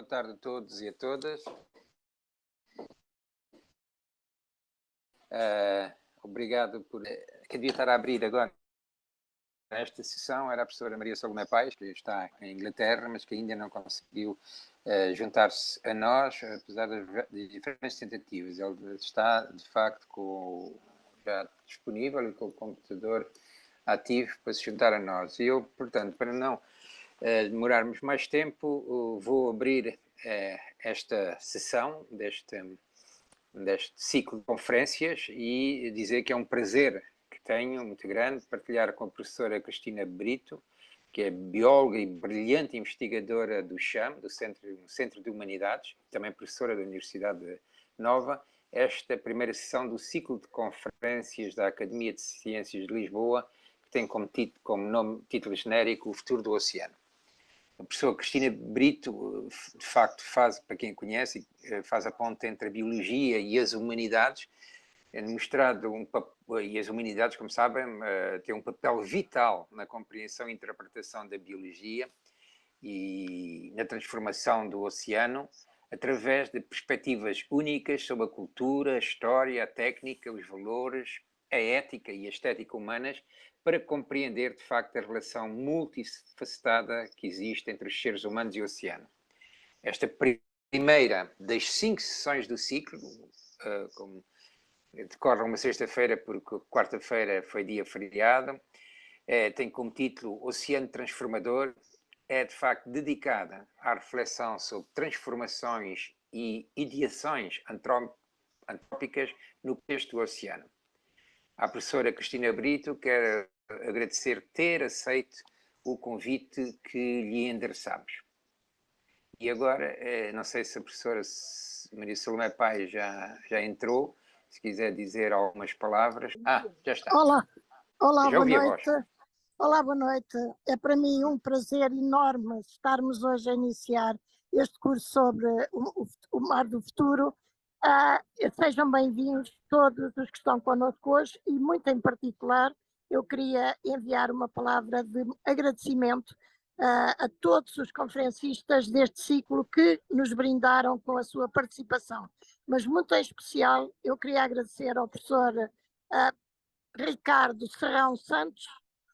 boa tarde a todos e a todas. Obrigado por... Quem devia estar a abrir agora esta sessão era a professora Maria Salomé Paes, que está em Inglaterra, mas que ainda não conseguiu juntar-se a nós, apesar das diferentes tentativas. Ele está, de facto, já disponível e com o computador ativo para se juntar a nós. E eu, portanto, para não demorarmos mais tempo, vou abrir esta sessão deste ciclo de conferências e dizer que é um prazer que tenho muito grande partilhar com a professora Cristina Brito, que é bióloga e brilhante investigadora do CHAM, do Centro de Humanidades, também professora da Universidade Nova, esta primeira sessão do ciclo de conferências da Academia de Ciências de Lisboa, que tem como título genérico O Futuro do Oceano. A professora Cristina Brito, de facto, para quem a conhece, faz a ponte entre a biologia e as humanidades, e as humanidades, como sabem, têm um papel vital na compreensão e interpretação da biologia e na transformação do oceano, através de perspectivas únicas sobre a cultura, a história, a técnica, os valores, a ética e a estética humanas, para compreender, de facto, a relação multifacetada que existe entre os seres humanos e o oceano. Esta primeira das 5 sessões do ciclo, como decorre uma sexta-feira, porque quarta-feira foi dia feriado, tem como título Oceano Transformador, é de facto dedicada à reflexão sobre transformações e ideações antrópicas no contexto do oceano. À professora Cristina Brito, quero agradecer ter aceito o convite que lhe endereçamos. E agora, não sei se a professora Maria Salomé Paes já entrou, se quiser dizer algumas palavras. Já está. Olá, Já boa ouvi a noite. voz. Olá, boa noite. É para mim um prazer enorme estarmos hoje a iniciar este curso sobre o mar do futuro. Sejam bem-vindos todos os que estão connosco hoje e, muito em particular, eu queria enviar uma palavra de agradecimento a todos os conferencistas deste ciclo que nos brindaram com a sua participação. Mas, muito em especial, eu queria agradecer ao professor Ricardo Serrão Santos,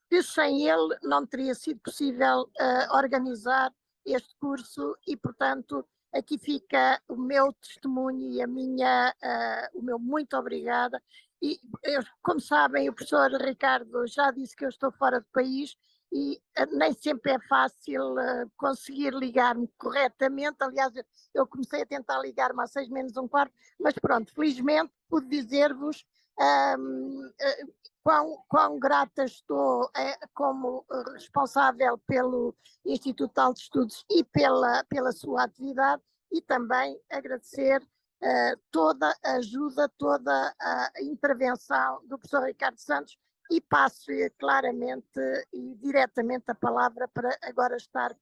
que sem ele não teria sido possível organizar este curso e, portanto, aqui fica o meu testemunho e o meu muito obrigada. E, como sabem, o professor Ricardo já disse que eu estou fora do país e nem sempre é fácil conseguir ligar-me corretamente. Aliás, eu comecei a tentar ligar-me às 6:45, mas pronto, felizmente pude dizer-vos quão grata estou como responsável pelo Instituto de Altos Estudos e pela sua atividade, e também agradecer toda a ajuda, toda a intervenção do professor Ricardo Santos, e passo-lhe claramente e diretamente a palavra para agora estar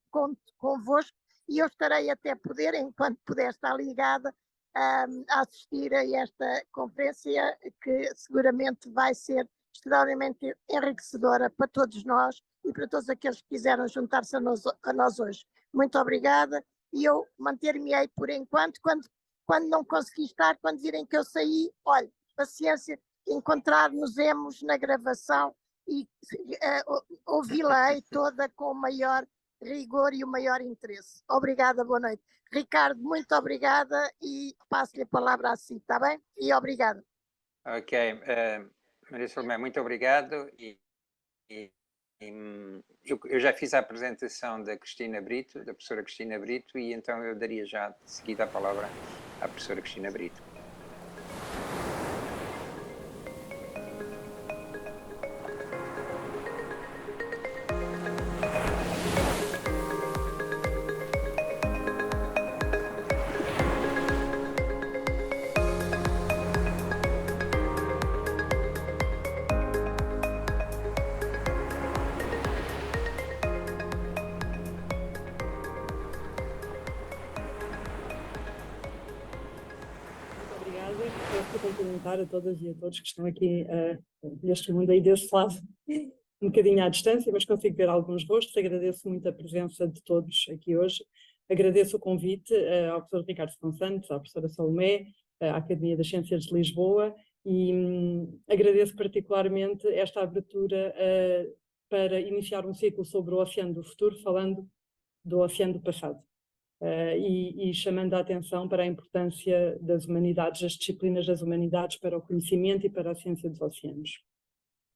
convosco, e eu estarei até poder, enquanto puder estar ligada, a assistir a esta conferência, que seguramente vai ser extremamente enriquecedora para todos nós e para todos aqueles que quiseram juntar-se a nós hoje. Muito obrigada, e eu manter-me-ei por enquanto. Quando não conseguir estar, quando virem que eu saí, olha, paciência, encontrar-nos-emos na gravação e ouvi-la-ei toda com o maior rigor e o maior interesse. Obrigada, boa noite. Ricardo, muito obrigada, e passo-lhe a palavra a si, está bem? E obrigada. Ok, Maria Salomé, muito obrigado. Eu já fiz a apresentação da Cristina Brito, da professora Cristina Brito, e então eu daria já de seguida a palavra à professora Cristina Brito. Cumprimentar a todas e a todos que estão aqui neste mundo aí desse lado, um bocadinho à distância, mas consigo ver alguns rostos. Agradeço muito a presença de todos aqui hoje. Agradeço o convite ao professor Ricardo Santos, à professora Salomé, à Academia das Ciências de Lisboa, e agradeço particularmente esta abertura para iniciar um ciclo sobre o Oceano do Futuro, falando do Oceano do Passado, e chamando a atenção para a importância das humanidades, das disciplinas das humanidades para o conhecimento e para a ciência dos oceanos.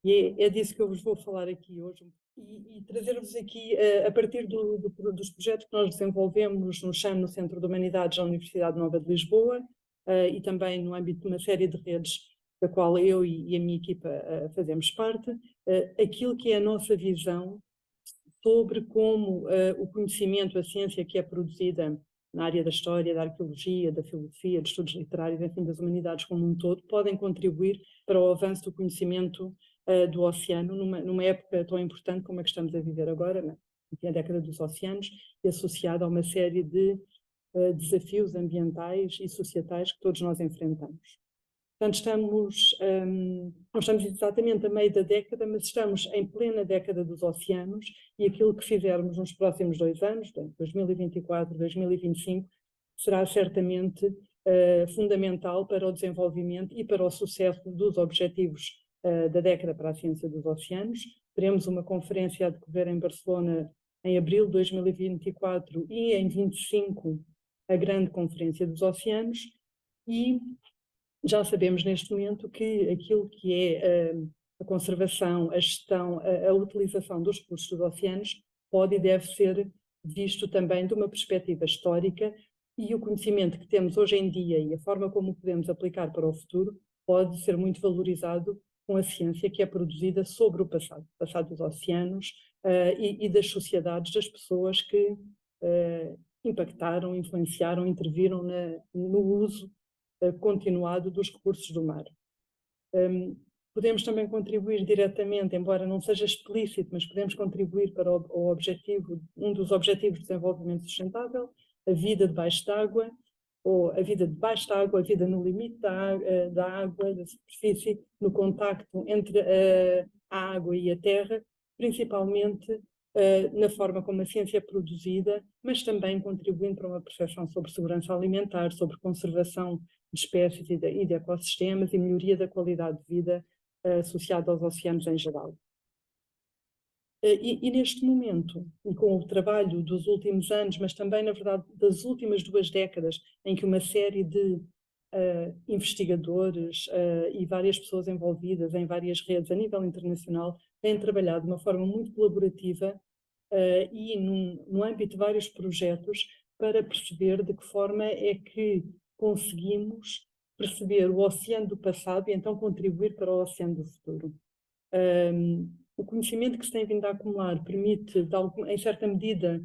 E é disso que eu vos vou falar aqui hoje, e trazer-vos aqui, a partir dos projetos que nós desenvolvemos no CHAM, no Centro de Humanidades da Universidade Nova de Lisboa, e também no âmbito de uma série de redes da qual eu e a minha equipa fazemos parte, aquilo que é a nossa visão sobre como o conhecimento, a ciência que é produzida na área da história, da arqueologia, da filosofia, dos estudos literários, enfim, das humanidades como um todo, podem contribuir para o avanço do conhecimento do oceano, numa época tão importante como a que estamos a viver agora, a década dos oceanos, e associada a uma série de desafios ambientais e societais que todos nós enfrentamos. Portanto, não estamos exatamente a meio da década, mas estamos em plena década dos oceanos, e aquilo que fizermos nos próximos 2 anos, 2024, 2025, será certamente fundamental para o desenvolvimento e para o sucesso dos objetivos da década para a ciência dos oceanos. Teremos uma conferência a decorrer em Barcelona em abril de 2024 e em 2025 a grande conferência dos oceanos, e já sabemos neste momento que aquilo que é a conservação, a gestão, a utilização dos recursos dos oceanos pode e deve ser visto também de uma perspectiva histórica, e o conhecimento que temos hoje em dia e a forma como o podemos aplicar para o futuro pode ser muito valorizado com a ciência que é produzida sobre o passado dos oceanos e das sociedades, das pessoas que impactaram, influenciaram, interviram no uso continuado dos recursos do mar. Podemos também contribuir diretamente, embora não seja explícito, mas podemos contribuir para o objetivo, um dos objetivos de desenvolvimento sustentável, a vida debaixo d'água, ou a vida debaixo d'água, a vida no limite da água, da superfície, no contacto entre a água e a terra, principalmente na forma como a ciência é produzida, mas também contribuindo para uma percepção sobre segurança alimentar, sobre conservação de espécies e de ecossistemas, e melhoria da qualidade de vida associada aos oceanos em geral. E neste momento, e com o trabalho dos últimos anos, mas também, na verdade, das últimas 2 décadas, em que uma série de investigadores e várias pessoas envolvidas em várias redes a nível internacional têm trabalhado de uma forma muito colaborativa e no âmbito de vários projetos para perceber de que forma é que conseguimos perceber o oceano do passado e então contribuir para o oceano do futuro. O conhecimento que se tem vindo a acumular permite, em certa medida,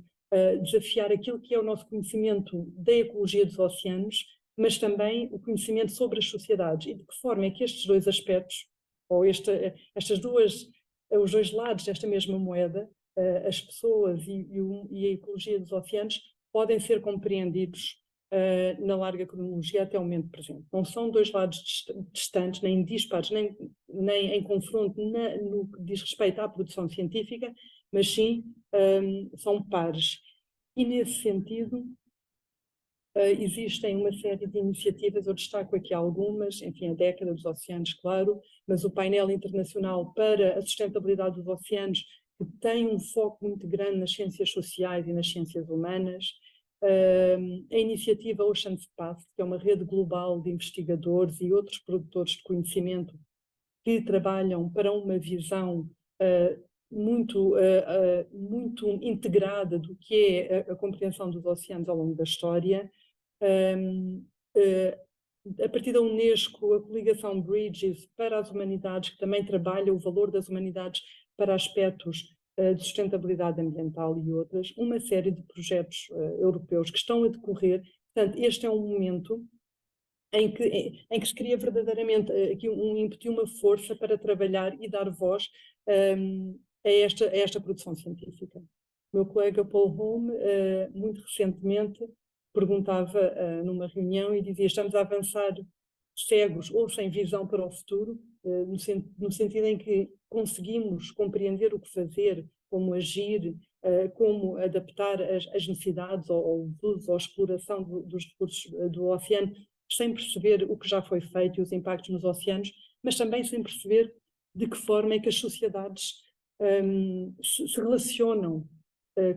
desafiar aquilo que é o nosso conhecimento da ecologia dos oceanos, mas também o conhecimento sobre as sociedades, e de que forma é que estes 2 aspectos, ou os 2 lados desta mesma moeda, as pessoas e a ecologia dos oceanos, podem ser compreendidos na larga cronologia até o momento presente. Não são 2 lados distantes, nem dispares, nem em confronto no que diz respeito à produção científica, mas sim são pares. E nesse sentido existem uma série de iniciativas, eu destaco aqui algumas, enfim, a década dos oceanos, claro, mas o painel internacional para a sustentabilidade dos oceanos, que tem um foco muito grande nas ciências sociais e nas ciências humanas, a iniciativa Oceans Path, que é uma rede global de investigadores e outros produtores de conhecimento que trabalham para uma visão muito integrada do que é a compreensão dos oceanos ao longo da história. A partir da Unesco, a coligação Bridges para as humanidades, que também trabalha o valor das humanidades para aspectos de sustentabilidade ambiental e outras, uma série de projetos europeus que estão a decorrer. Portanto, este é um momento em que se cria verdadeiramente aqui um ímpeto e uma força para trabalhar e dar voz a esta produção científica. O meu colega Paul Holm, muito recentemente, perguntava numa reunião e dizia: estamos a avançar cegos ou sem visão para o futuro, no sentido em que conseguimos compreender o que fazer, como agir como adaptar as necessidades ou os usos ou a exploração dos recursos do oceano, sem perceber o que já foi feito e os impactos nos oceanos, mas também sem perceber de que forma é que as sociedades se relacionam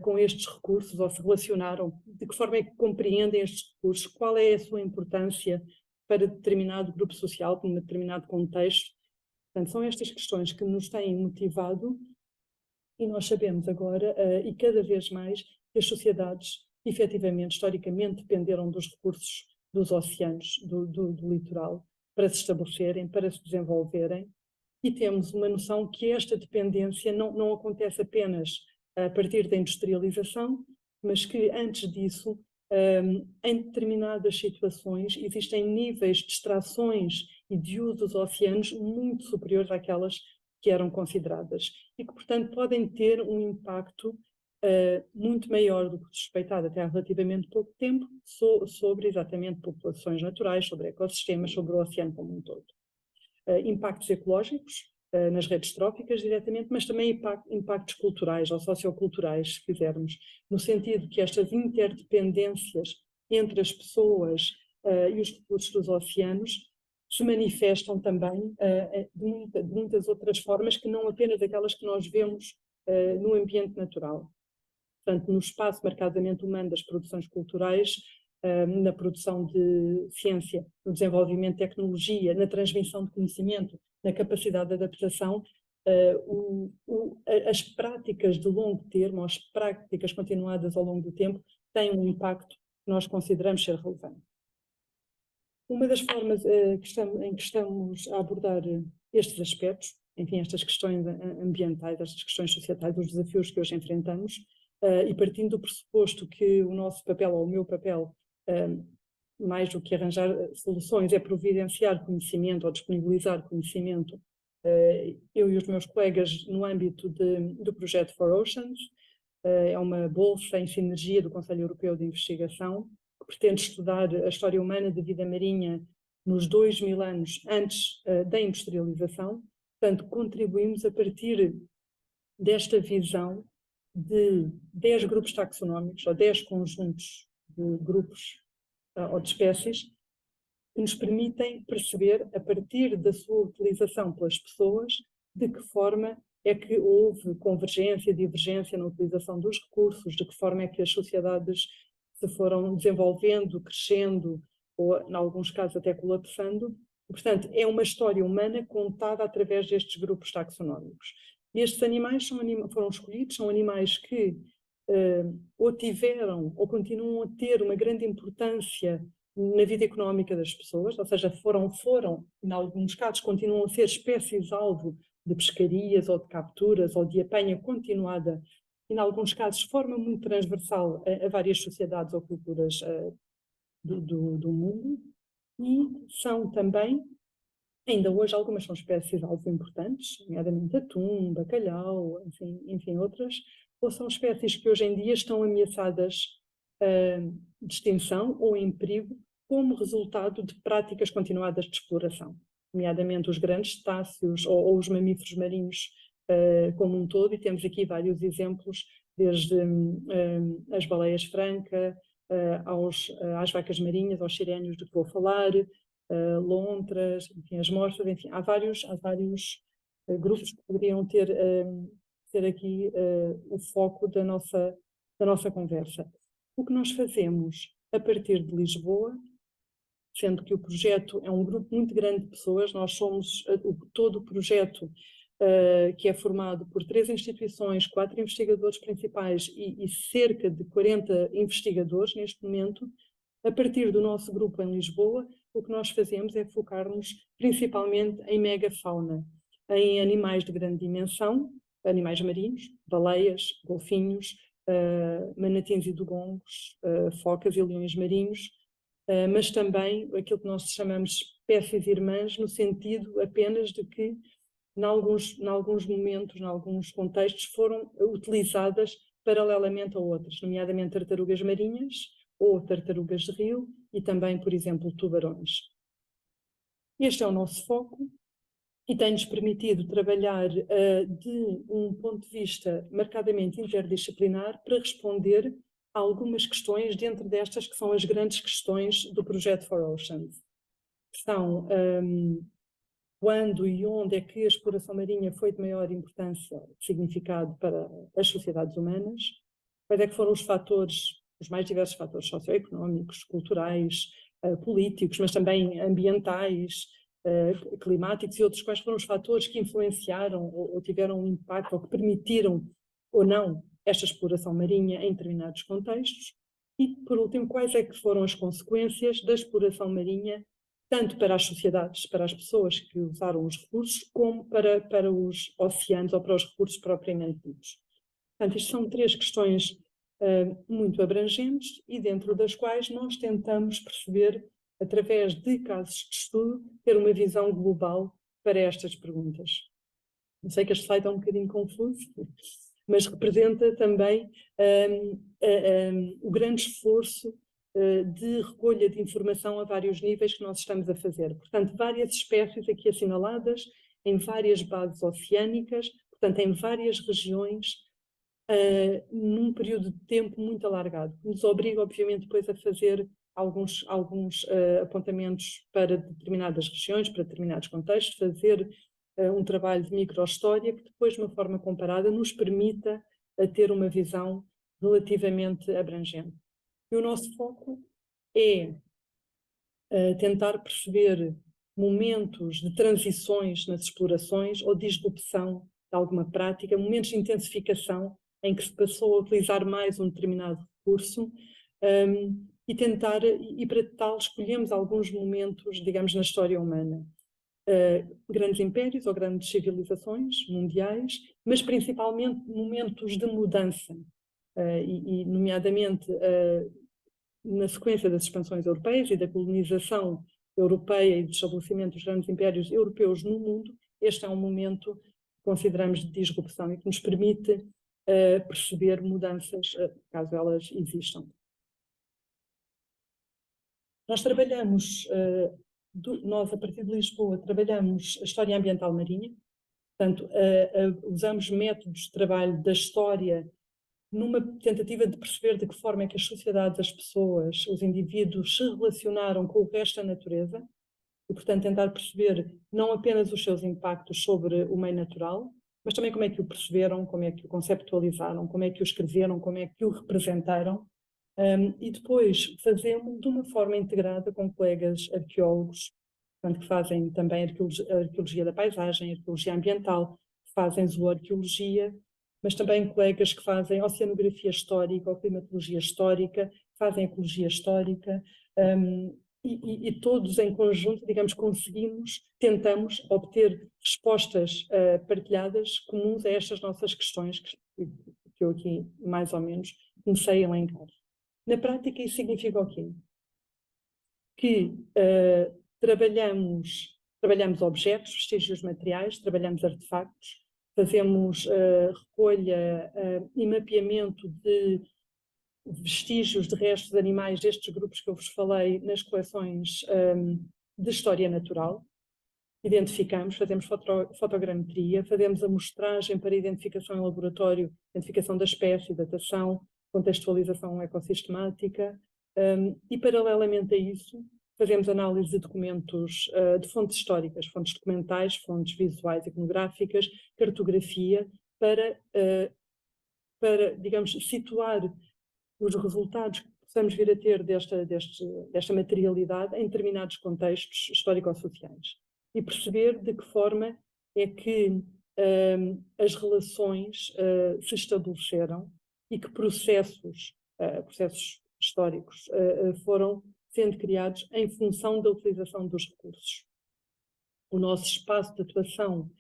com estes recursos, ou se relacionaram, de que forma é que compreendem estes recursos, qual é a sua importância para determinado grupo social, para um determinado contexto. Portanto, são estas questões que nos têm motivado, e nós sabemos agora, e cada vez mais, que as sociedades, efetivamente, historicamente, dependeram dos recursos dos oceanos, do litoral, para se estabelecerem, para se desenvolverem, e temos uma noção que esta dependência não acontece apenas a partir da industrialização, mas que antes disso, em determinadas situações, existem níveis de extrações e de uso dos oceanos muito superiores àquelas que eram consideradas e que, portanto, podem ter um impacto muito maior do que suspeitado até há relativamente pouco tempo sobre exatamente populações naturais, sobre ecossistemas, sobre o oceano como um todo. Impactos ecológicos nas redes tróficas diretamente, mas também impactos culturais ou socioculturais, se quisermos, no sentido que estas interdependências entre as pessoas e os recursos dos oceanos se manifestam também de muitas outras formas que não apenas aquelas que nós vemos no ambiente natural. Portanto, no espaço marcadamente humano das produções culturais, na produção de ciência, no desenvolvimento de tecnologia, na transmissão de conhecimento, na capacidade de adaptação, as práticas de longo termo, as práticas continuadas ao longo do tempo, têm um impacto que nós consideramos ser relevante. Uma das formas em que estamos a abordar estes aspectos, enfim, estas questões ambientais, estas questões societais, os desafios que hoje enfrentamos, e partindo do pressuposto que o nosso papel, ou o meu papel, mais do que arranjar soluções, é providenciar conhecimento ou disponibilizar conhecimento, eu e os meus colegas no âmbito do projeto For Oceans, é uma bolsa em sinergia do Conselho Europeu de Investigação, que pretende estudar a história humana da vida marinha nos 2000 anos antes da industrialização. Portanto, contribuímos a partir desta visão de 10 grupos taxonómicos, ou 10 conjuntos de grupos ou de espécies, que nos permitem perceber, a partir da sua utilização pelas pessoas, de que forma é que houve convergência, divergência na utilização dos recursos, de que forma é que as sociedades se foram desenvolvendo, crescendo, ou, em alguns casos, até colapsando. E, portanto, é uma história humana contada através destes grupos taxonómicos. E estes animais foram escolhidos, são animais que ou tiveram ou continuam a ter uma grande importância na vida económica das pessoas, ou seja, foram, em alguns casos, continuam a ser espécies-alvo de pescarias ou de capturas ou de apanha continuada, e, em alguns casos, de forma muito transversal a várias sociedades ou culturas do mundo, e são também, ainda hoje, algumas são espécies-alvo importantes, nomeadamente atum, bacalhau, enfim, outras, ou são espécies que hoje em dia estão ameaçadas de extinção ou em perigo como resultado de práticas continuadas de exploração, nomeadamente os grandes cetáceos ou os mamíferos marinhos como um todo, e temos aqui vários exemplos, desde as baleias franca, às vacas marinhas, aos sirénios de que vou falar, lontras, enfim, as morsas, enfim, há vários grupos que poderiam ter aqui o foco da nossa conversa. O que nós fazemos a partir de Lisboa, sendo que o projeto é um grupo muito grande de pessoas, nós somos todo o projeto que é formado por 3 instituições, 4 investigadores principais e cerca de 40 investigadores neste momento. A partir do nosso grupo em Lisboa, o que nós fazemos é focar-nos principalmente em megafauna, em animais de grande dimensão, animais marinhos, baleias, golfinhos, manatins e dugongos, focas e leões marinhos, mas também aquilo que nós chamamos espécies irmãs, no sentido apenas de que, em alguns momentos, em alguns contextos, foram utilizadas paralelamente a outras, nomeadamente tartarugas marinhas ou tartarugas de rio e também, por exemplo, tubarões. Este é o nosso foco. e tem-nos permitido trabalhar de um ponto de vista marcadamente interdisciplinar para responder a algumas questões dentro destas que são as grandes questões do projeto For Oceans, que são quando e onde é que a exploração marinha foi de maior importância, significado para as sociedades humanas, quais é que foram os fatores, os mais diversos fatores socioeconómicos, culturais, políticos, mas também ambientais, climáticos e outros, quais foram os fatores que influenciaram ou tiveram um impacto ou que permitiram ou não esta exploração marinha em determinados contextos. E, por último, quais é que foram as consequências da exploração marinha tanto para as sociedades, para as pessoas que usaram os recursos, como para os oceanos ou para os recursos propriamente ditos. Portanto, isto são 3 questões muito abrangentes e dentro das quais nós tentamos perceber, através de casos de estudo, ter uma visão global para estas perguntas. Eu sei que este slide é um bocadinho confuso, mas representa também o grande esforço de recolha de informação a vários níveis que nós estamos a fazer. Portanto, várias espécies aqui assinaladas, em várias bases oceânicas, portanto, em várias regiões, num período de tempo muito alargado, que nos obriga, obviamente, depois a fazer alguns apontamentos para determinadas regiões, para determinados contextos, fazer um trabalho de microhistória que depois, de uma forma comparada, nos permita ter uma visão relativamente abrangente. E o nosso foco é tentar perceber momentos de transições nas explorações ou disrupção de alguma prática, momentos de intensificação em que se passou a utilizar mais um determinado recurso e tentar, e para tal escolhemos alguns momentos, digamos, na história humana. Grandes impérios ou grandes civilizações mundiais, mas principalmente momentos de mudança, e nomeadamente na sequência das expansões europeias e da colonização europeia e do estabelecimento dos grandes impérios europeus no mundo. Este é um momento que consideramos de disrupção e que nos permite perceber mudanças, caso elas existam. Nós trabalhamos, nós a partir de Lisboa, trabalhamos a história ambiental marinha, portanto, usamos métodos de trabalho da história numa tentativa de perceber de que forma é que as sociedades, as pessoas, os indivíduos se relacionaram com o resto da natureza e, portanto, tentar perceber não apenas os seus impactos sobre o meio natural, mas também como é que o perceberam, como é que o conceptualizaram, como é que o escreveram, como é que o representaram, e depois fazemos de uma forma integrada com colegas arqueólogos, portanto, que fazem também arqueologia da paisagem, arqueologia ambiental, que fazem zooarqueologia, mas também colegas que fazem oceanografia histórica ou climatologia histórica, fazem ecologia histórica, e todos em conjunto, digamos, tentamos obter respostas partilhadas comuns a estas nossas questões que eu aqui, mais ou menos, comecei a elencar. Na prática, isso significa o quê? Que trabalhamos objetos, vestígios materiais, trabalhamos artefactos, fazemos recolha e mapeamento de vestígios de restos de animais destes grupos que eu vos falei nas coleções de história natural. Identificamos, fazemos fotogrametria, fazemos amostragem para identificação em laboratório, identificação da espécie, datação, contextualização ecossistemática, e paralelamente a isso fazemos análise de documentos, de fontes históricas, fontes documentais, fontes visuais, iconográficas, cartografia, para digamos, situar os resultados que possamos vir a ter desta materialidade em determinados contextos histórico-sociais e perceber de que forma é que as relações se estabeleceram e que processos históricos foram sendo criados em função da utilização dos recursos. O nosso espaço de atuação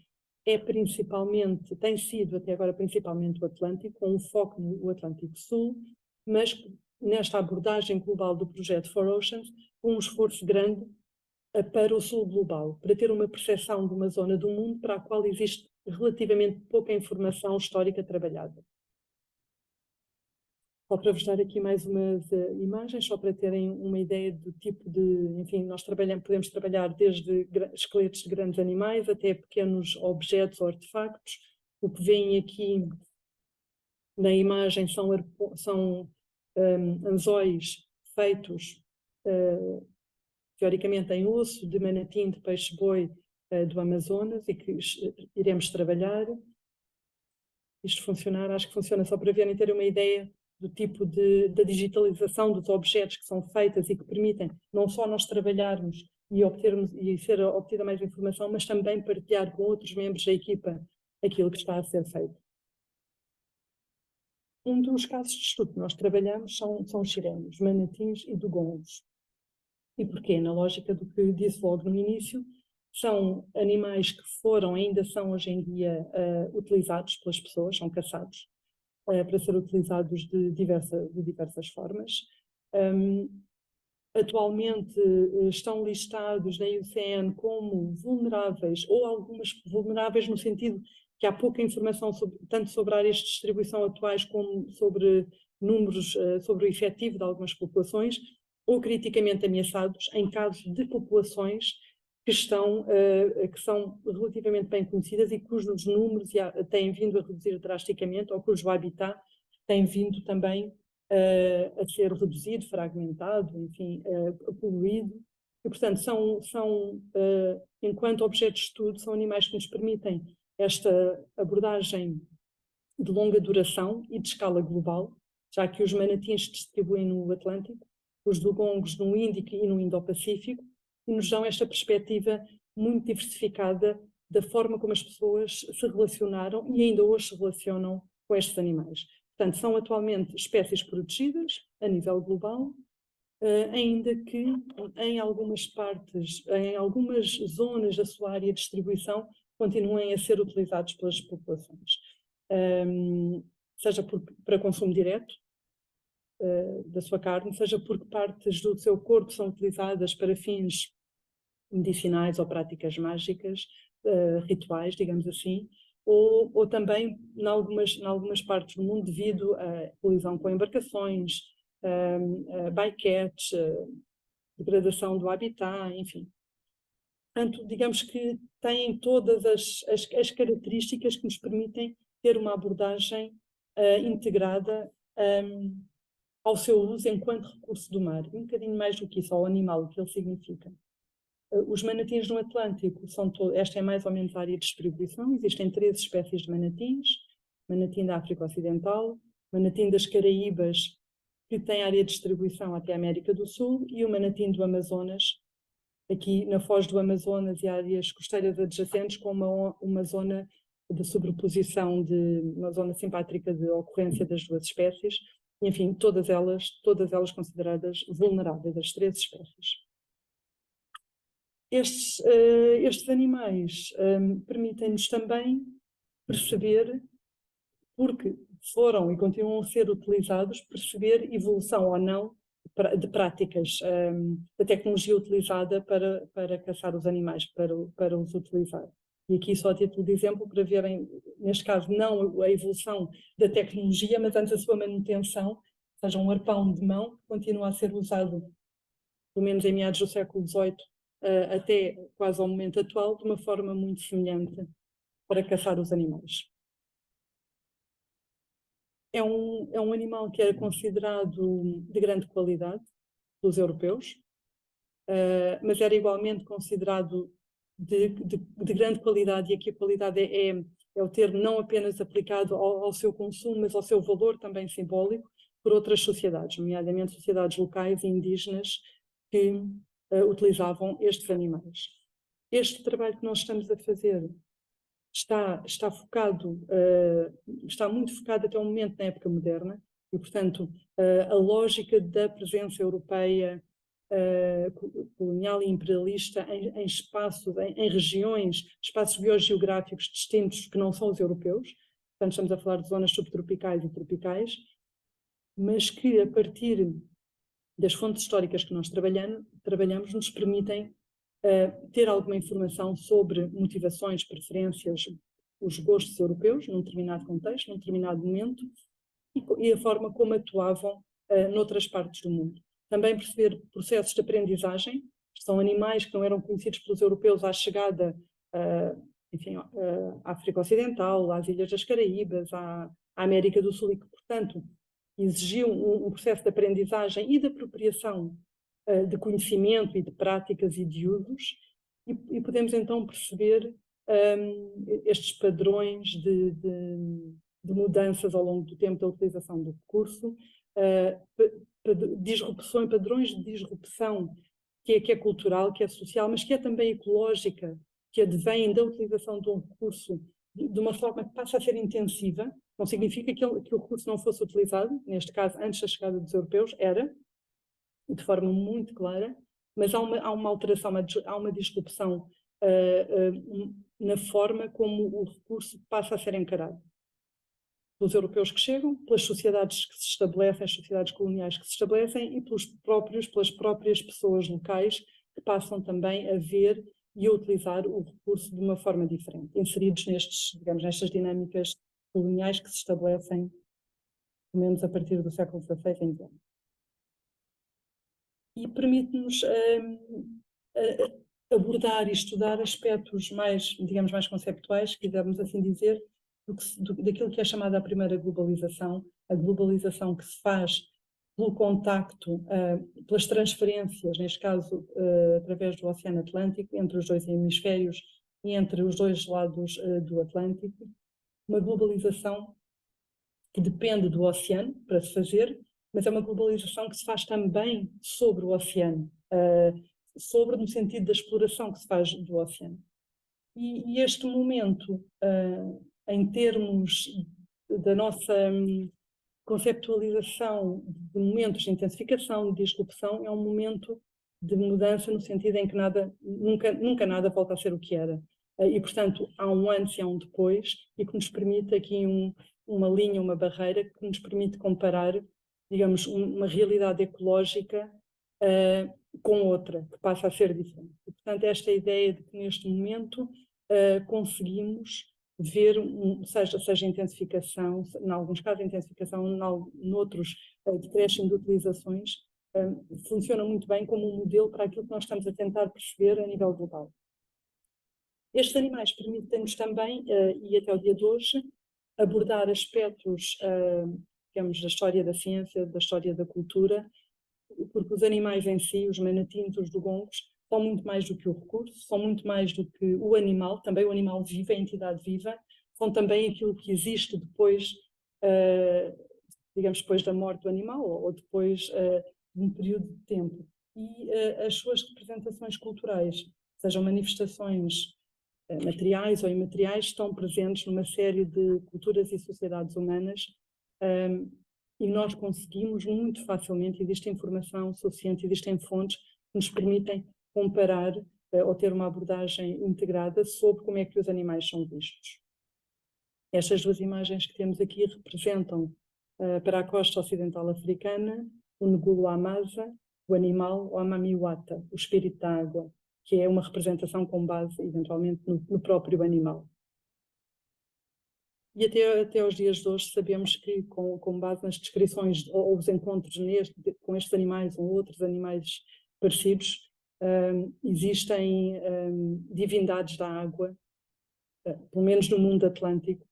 tem sido até agora principalmente o Atlântico, com um foco no Atlântico Sul, mas nesta abordagem global do projeto For Oceans, com um esforço grande para o sul global, para ter uma percepção de uma zona do mundo para a qual existe relativamente pouca informação histórica trabalhada. Só para vos dar aqui mais umas imagens, só para terem uma ideia do tipo de... Enfim, nós podemos trabalhar desde esqueletos de grandes animais até pequenos objetos ou artefactos. O que veem aqui na imagem são anzóis feitos, teoricamente, em osso de manatim de peixe-boi do Amazonas e que iremos trabalhar. Isto funcionar, acho que funciona só para verem, terem uma ideia do tipo da digitalização dos objetos que são feitas e que permitem não só nós trabalharmos e ser obtida mais informação, mas também partilhar com outros membros da equipa aquilo que está a ser feito. Um dos casos de estudo que nós trabalhamos são os sirenos, manatins e dugongos. E porquê? Na lógica do que disse logo no início, são animais que ainda são hoje em dia utilizados pelas pessoas, são caçados para ser utilizados de diversas formas. Atualmente estão listados na IUCN como vulneráveis, ou algumas vulneráveis no sentido que há pouca informação tanto sobre áreas de distribuição atuais como sobre números, sobre o efetivo de algumas populações, ou criticamente ameaçados em casos de populações que são relativamente bem conhecidas e cujos números têm vindo a reduzir drasticamente, ou cujo habitat tem vindo também a ser reduzido, fragmentado, enfim, poluído. E, portanto, enquanto objetos de estudo, são animais que nos permitem esta abordagem de longa duração e de escala global, já que os manatins se distribuem no Atlântico, os dugongos no Índico e no Indo-Pacífico, e nos dão esta perspectiva muito diversificada da forma como as pessoas se relacionaram e ainda hoje se relacionam com estes animais. Portanto, são atualmente espécies protegidas a nível global, ainda que em algumas partes, em algumas zonas da sua área de distribuição, continuem a ser utilizados pelas populações. Seja para consumo direto da sua carne, seja porque partes do seu corpo são utilizadas para fins medicinais ou práticas mágicas, rituais, digamos assim, ou também em algumas partes do mundo devido à colisão com embarcações, bycatch, degradação do habitat, enfim. Portanto, digamos que têm todas as características que nos permitem ter uma abordagem integrada ao seu uso enquanto recurso do mar. Um bocadinho mais do que isso, ao animal, o que ele significa. Os manatins no Atlântico, esta é mais ou menos a área de distribuição, existem 13 espécies de manatins, manatim da África Ocidental, manatim das Caraíbas, que tem área de distribuição até a América do Sul, e o manatim do Amazonas, aqui na foz do Amazonas e áreas costeiras adjacentes, com uma zona de sobreposição, uma zona simpátrica de ocorrência das duas espécies, e, enfim, todas elas consideradas vulneráveis, as 13 espécies. Estes animais permitem-nos também perceber, porque foram e continuam a ser utilizados, perceber evolução ou não de práticas da tecnologia utilizada para caçar os animais, para os utilizar. E aqui só a título de exemplo, para verem, neste caso, não a evolução da tecnologia, mas antes a sua manutenção, ou seja, um arpão de mão que continua a ser usado, pelo menos em meados do século XVIII, até quase ao momento atual, de uma forma muito semelhante para caçar os animais. É um animal que era considerado de grande qualidade pelos europeus, mas era igualmente considerado de grande qualidade, e aqui a qualidade é o termo não apenas aplicado ao seu consumo, mas ao seu valor também simbólico por outras sociedades, nomeadamente sociedades locais e indígenas que utilizavam estes animais. Este trabalho que nós estamos a fazer está muito focado até o momento na época moderna, e, portanto, a lógica da presença europeia colonial e imperialista em espaços, em regiões, espaços biogeográficos distintos que não são os europeus, portanto estamos a falar de zonas subtropicais e tropicais, mas que a partir das fontes históricas que nós trabalhamos nos permitem ter alguma informação sobre motivações, preferências, os gostos europeus num determinado contexto, num determinado momento, e a forma como atuavam noutras partes do mundo. Também perceber processos de aprendizagem, que são animais que não eram conhecidos pelos europeus à chegada, enfim, à África Ocidental, às Ilhas das Caraíbas, à América do Sul, e que, portanto, exigiam um processo de aprendizagem e de apropriação de conhecimento e de práticas e de usos, e podemos então perceber estes padrões de mudanças ao longo do tempo da utilização do recurso, padrões de disrupção que é cultural, que é social, mas que é também ecológica, que advém da utilização de um recurso de uma forma que passa a ser intensiva. Não significa que o recurso não fosse utilizado, neste caso, antes da chegada dos europeus, era, de forma muito clara, mas há uma alteração, há uma disrupção na forma como o recurso passa a ser encarado. Pelos europeus que chegam, pelas sociedades que se estabelecem, as sociedades coloniais que se estabelecem, e pelas próprias pessoas locais que passam também a ver e a utilizar o recurso de uma forma diferente, inseridos nestas dinâmicas coloniais que se estabelecem, pelo menos a partir do século XVI em diante. E permite-nos abordar e estudar aspectos mais, digamos, mais conceptuais, se quisermos assim dizer, daquilo que é chamada a primeira globalização, a globalização que se faz pelo contacto, pelas transferências, neste caso através do Oceano Atlântico, entre os dois hemisférios e entre os dois lados do Atlântico, uma globalização que depende do oceano para se fazer, mas é uma globalização que se faz também sobre o oceano, sobre no sentido da exploração que se faz do oceano. E este momento, em termos da nossa conceptualização de momentos de intensificação, de disrupção, é um momento de mudança no sentido em que nunca nada volta a ser o que era. E, portanto, há um antes e há um depois, e que nos permite aqui uma linha, uma barreira que nos permite comparar, digamos, uma realidade ecológica com outra, que passa a ser diferente. E, portanto, esta ideia de que neste momento conseguimos ver, seja intensificação, em alguns casos intensificação, noutros decréscimo de utilizações, funciona muito bem como um modelo para aquilo que nós estamos a tentar perceber a nível global. Estes animais permitem-nos também, e até o dia de hoje, abordar aspectos, digamos, da história da ciência, da história da cultura, porque os animais em si, os manatins, os dugongos, são muito mais do que o recurso, são muito mais do que o animal, também o animal vivo, a entidade viva, são também aquilo que existe depois, digamos, depois da morte do animal, ou depois de um período de tempo. E as suas representações culturais, sejam manifestações materiais ou imateriais, estão presentes numa série de culturas e sociedades humanas, e nós conseguimos muito facilmente, existe informação suficiente, existem fontes que nos permitem comparar ou ter uma abordagem integrada sobre como é que os animais são vistos. Estas duas imagens que temos aqui representam para a costa ocidental africana o Ngulu Amaza, o animal, o Amamiwata, o espírito da água, que é uma representação com base, eventualmente, no próprio animal. E até aos dias de hoje sabemos que, com base nas descrições ou os encontros com estes animais ou outros animais parecidos, existem divindades da água, pelo menos no mundo atlântico.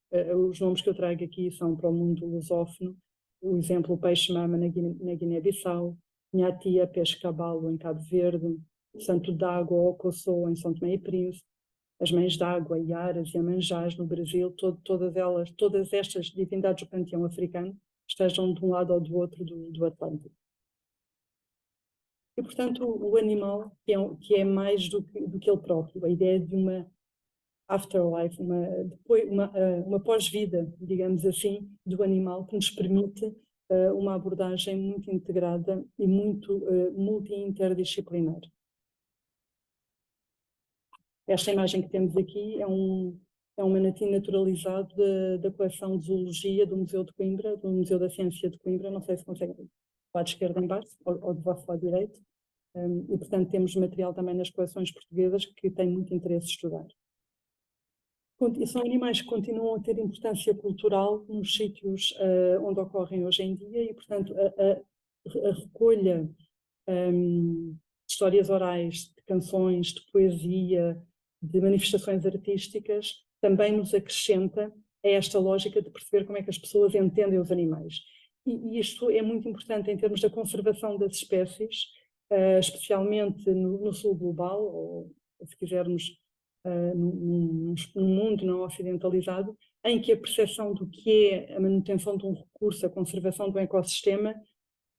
Os nomes que eu trago aqui são para o mundo lusófono, o exemplo, o peixe-mama na Guiné-Bissau, Nhatia, peixe-cabalo em Cabo Verde, Santo d'Água ou Ocossô em São Tomé e Príncipe, as mães d'água, Iaras e Amanjás no Brasil, todas estas divindades do panteão africano estejam de um lado ou do outro do Atlântico. E, portanto, o animal, que é mais do que ele próprio, a ideia de uma afterlife, uma pós-vida, digamos assim, do animal, que nos permite uma abordagem muito integrada e muito multi-interdisciplinar. Esta imagem que temos aqui é um manatee naturalizado da coleção de zoologia do Museu de Coimbra, do Museu da Ciência de Coimbra, não sei se conseguem ver, do lado esquerdo em baixo, ou do vosso lado direito, e portanto temos material também nas coleções portuguesas que tem muito interesse em estudar. São animais que continuam a ter importância cultural nos sítios onde ocorrem hoje em dia e, portanto, a recolha de histórias orais, de canções, de poesia, de manifestações artísticas, também nos acrescenta a esta lógica de perceber como é que as pessoas entendem os animais. E isto é muito importante em termos da conservação das espécies, especialmente no sul global, ou se quisermos, num mundo não ocidentalizado, em que a percepção do que é a manutenção de um recurso, a conservação de um ecossistema,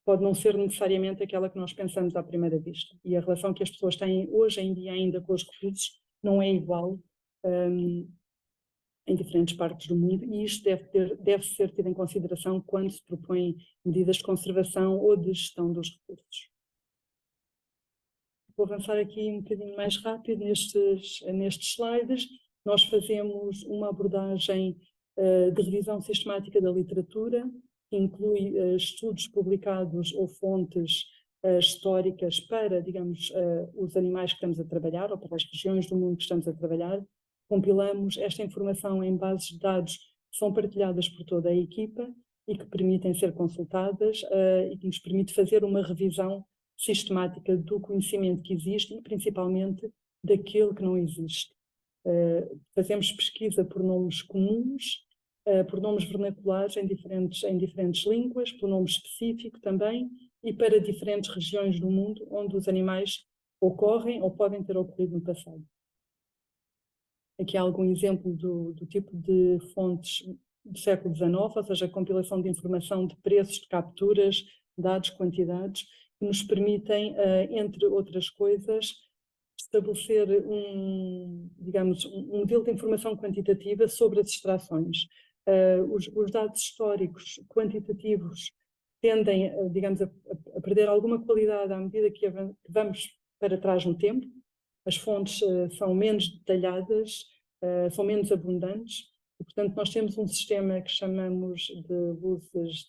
pode não ser necessariamente aquela que nós pensamos à primeira vista. E a relação que as pessoas têm hoje em dia ainda com os recursos não é igual em diferentes partes do mundo, e isto deve ser tido em consideração quando se propõem medidas de conservação ou de gestão dos recursos. Vou avançar aqui um bocadinho mais rápido nestes slides. Nós fazemos uma abordagem de revisão sistemática da literatura, que inclui estudos publicados ou fontes históricas para, digamos, os animais que estamos a trabalhar, ou para as regiões do mundo que estamos a trabalhar. Compilamos esta informação em bases de dados que são partilhadas por toda a equipa e que permitem ser consultadas e que nos permite fazer uma revisão sistemática do conhecimento que existe e principalmente daquele que não existe. Fazemos pesquisa por nomes comuns, por nomes vernaculares em diferentes línguas, por nome específico também, e para diferentes regiões do mundo onde os animais ocorrem ou podem ter ocorrido no passado. Aqui há algum exemplo do tipo de fontes do século XIX, ou seja, a compilação de informação de preços, de capturas, dados, quantidades, que nos permitem, entre outras coisas, estabelecer digamos, um modelo de informação quantitativa sobre as extrações. Os dados históricos quantitativos tendem, digamos, a perder alguma qualidade à medida que vamos para trás no tempo. As fontes são menos detalhadas, são menos abundantes, e, portanto, nós temos um sistema que chamamos de luzes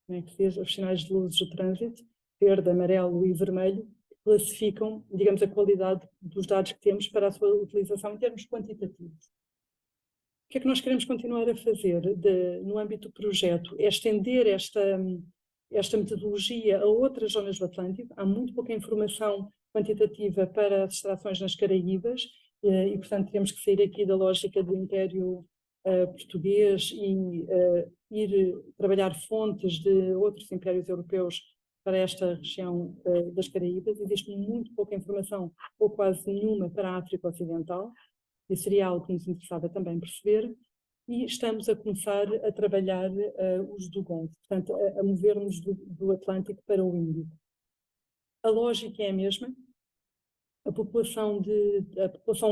como é que se diz? Os sinais de luzes de trânsito, verde, amarelo e vermelho, que classificam, digamos, a qualidade dos dados que temos para a sua utilização em termos quantitativos. O que é que nós queremos continuar a fazer no âmbito do projeto? É estender esta metodologia a outras zonas do Atlântico. Há muito pouca informação quantitativa para as extrações nas Caraíbas e, portanto, temos que sair aqui da lógica do Império português e ir trabalhar fontes de outros impérios europeus para esta região das Caraíbas. Existe muito pouca informação, ou quase nenhuma, para a África Ocidental, e seria algo que nos interessava também perceber, e estamos a começar a trabalhar os dugongs, portanto, a movermos do Atlântico para o Índico. A lógica é a mesma. A população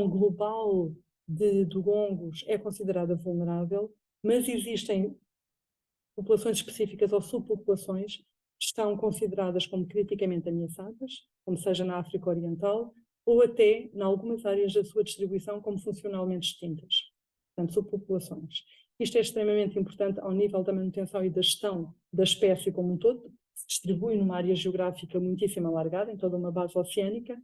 global de dugongos é considerada vulnerável, mas existem populações específicas ou subpopulações que estão consideradas como criticamente ameaçadas, como seja na África Oriental, ou até, em algumas áreas da sua distribuição, como funcionalmente extintas. Portanto, subpopulações. Isto é extremamente importante ao nível da manutenção e da gestão da espécie como um todo, se distribui numa área geográfica muitíssimo alargada, em toda uma base oceânica,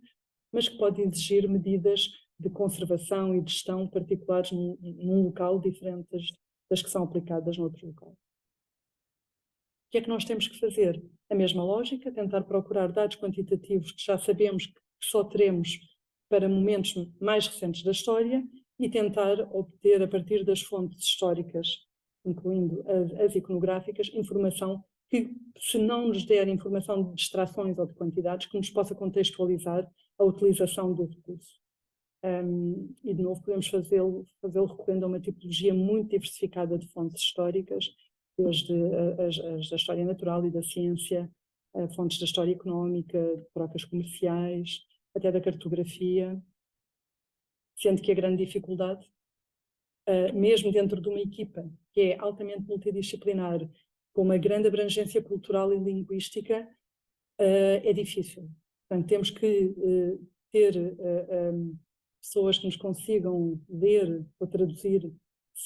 mas que pode exigir medidas de conservação e de gestão particulares num local diferentes das que são aplicadas noutro local. O que é que nós temos que fazer? A mesma lógica, tentar procurar dados quantitativos que já sabemos que só teremos para momentos mais recentes da história e tentar obter, a partir das fontes históricas, incluindo as iconográficas, informação que, se não nos der informação de extrações ou de quantidades, que nos possa contextualizar a utilização do recurso. E, de novo, podemos fazê-lo recorrendo a uma tipologia muito diversificada de fontes históricas, desde as da história natural e da ciência, fontes da história económica, de trocas comerciais, até da cartografia, sendo que a grande dificuldade, mesmo dentro de uma equipa que é altamente multidisciplinar, com uma grande abrangência cultural e linguística, é difícil. Portanto, temos que ter pessoas que nos consigam ler ou traduzir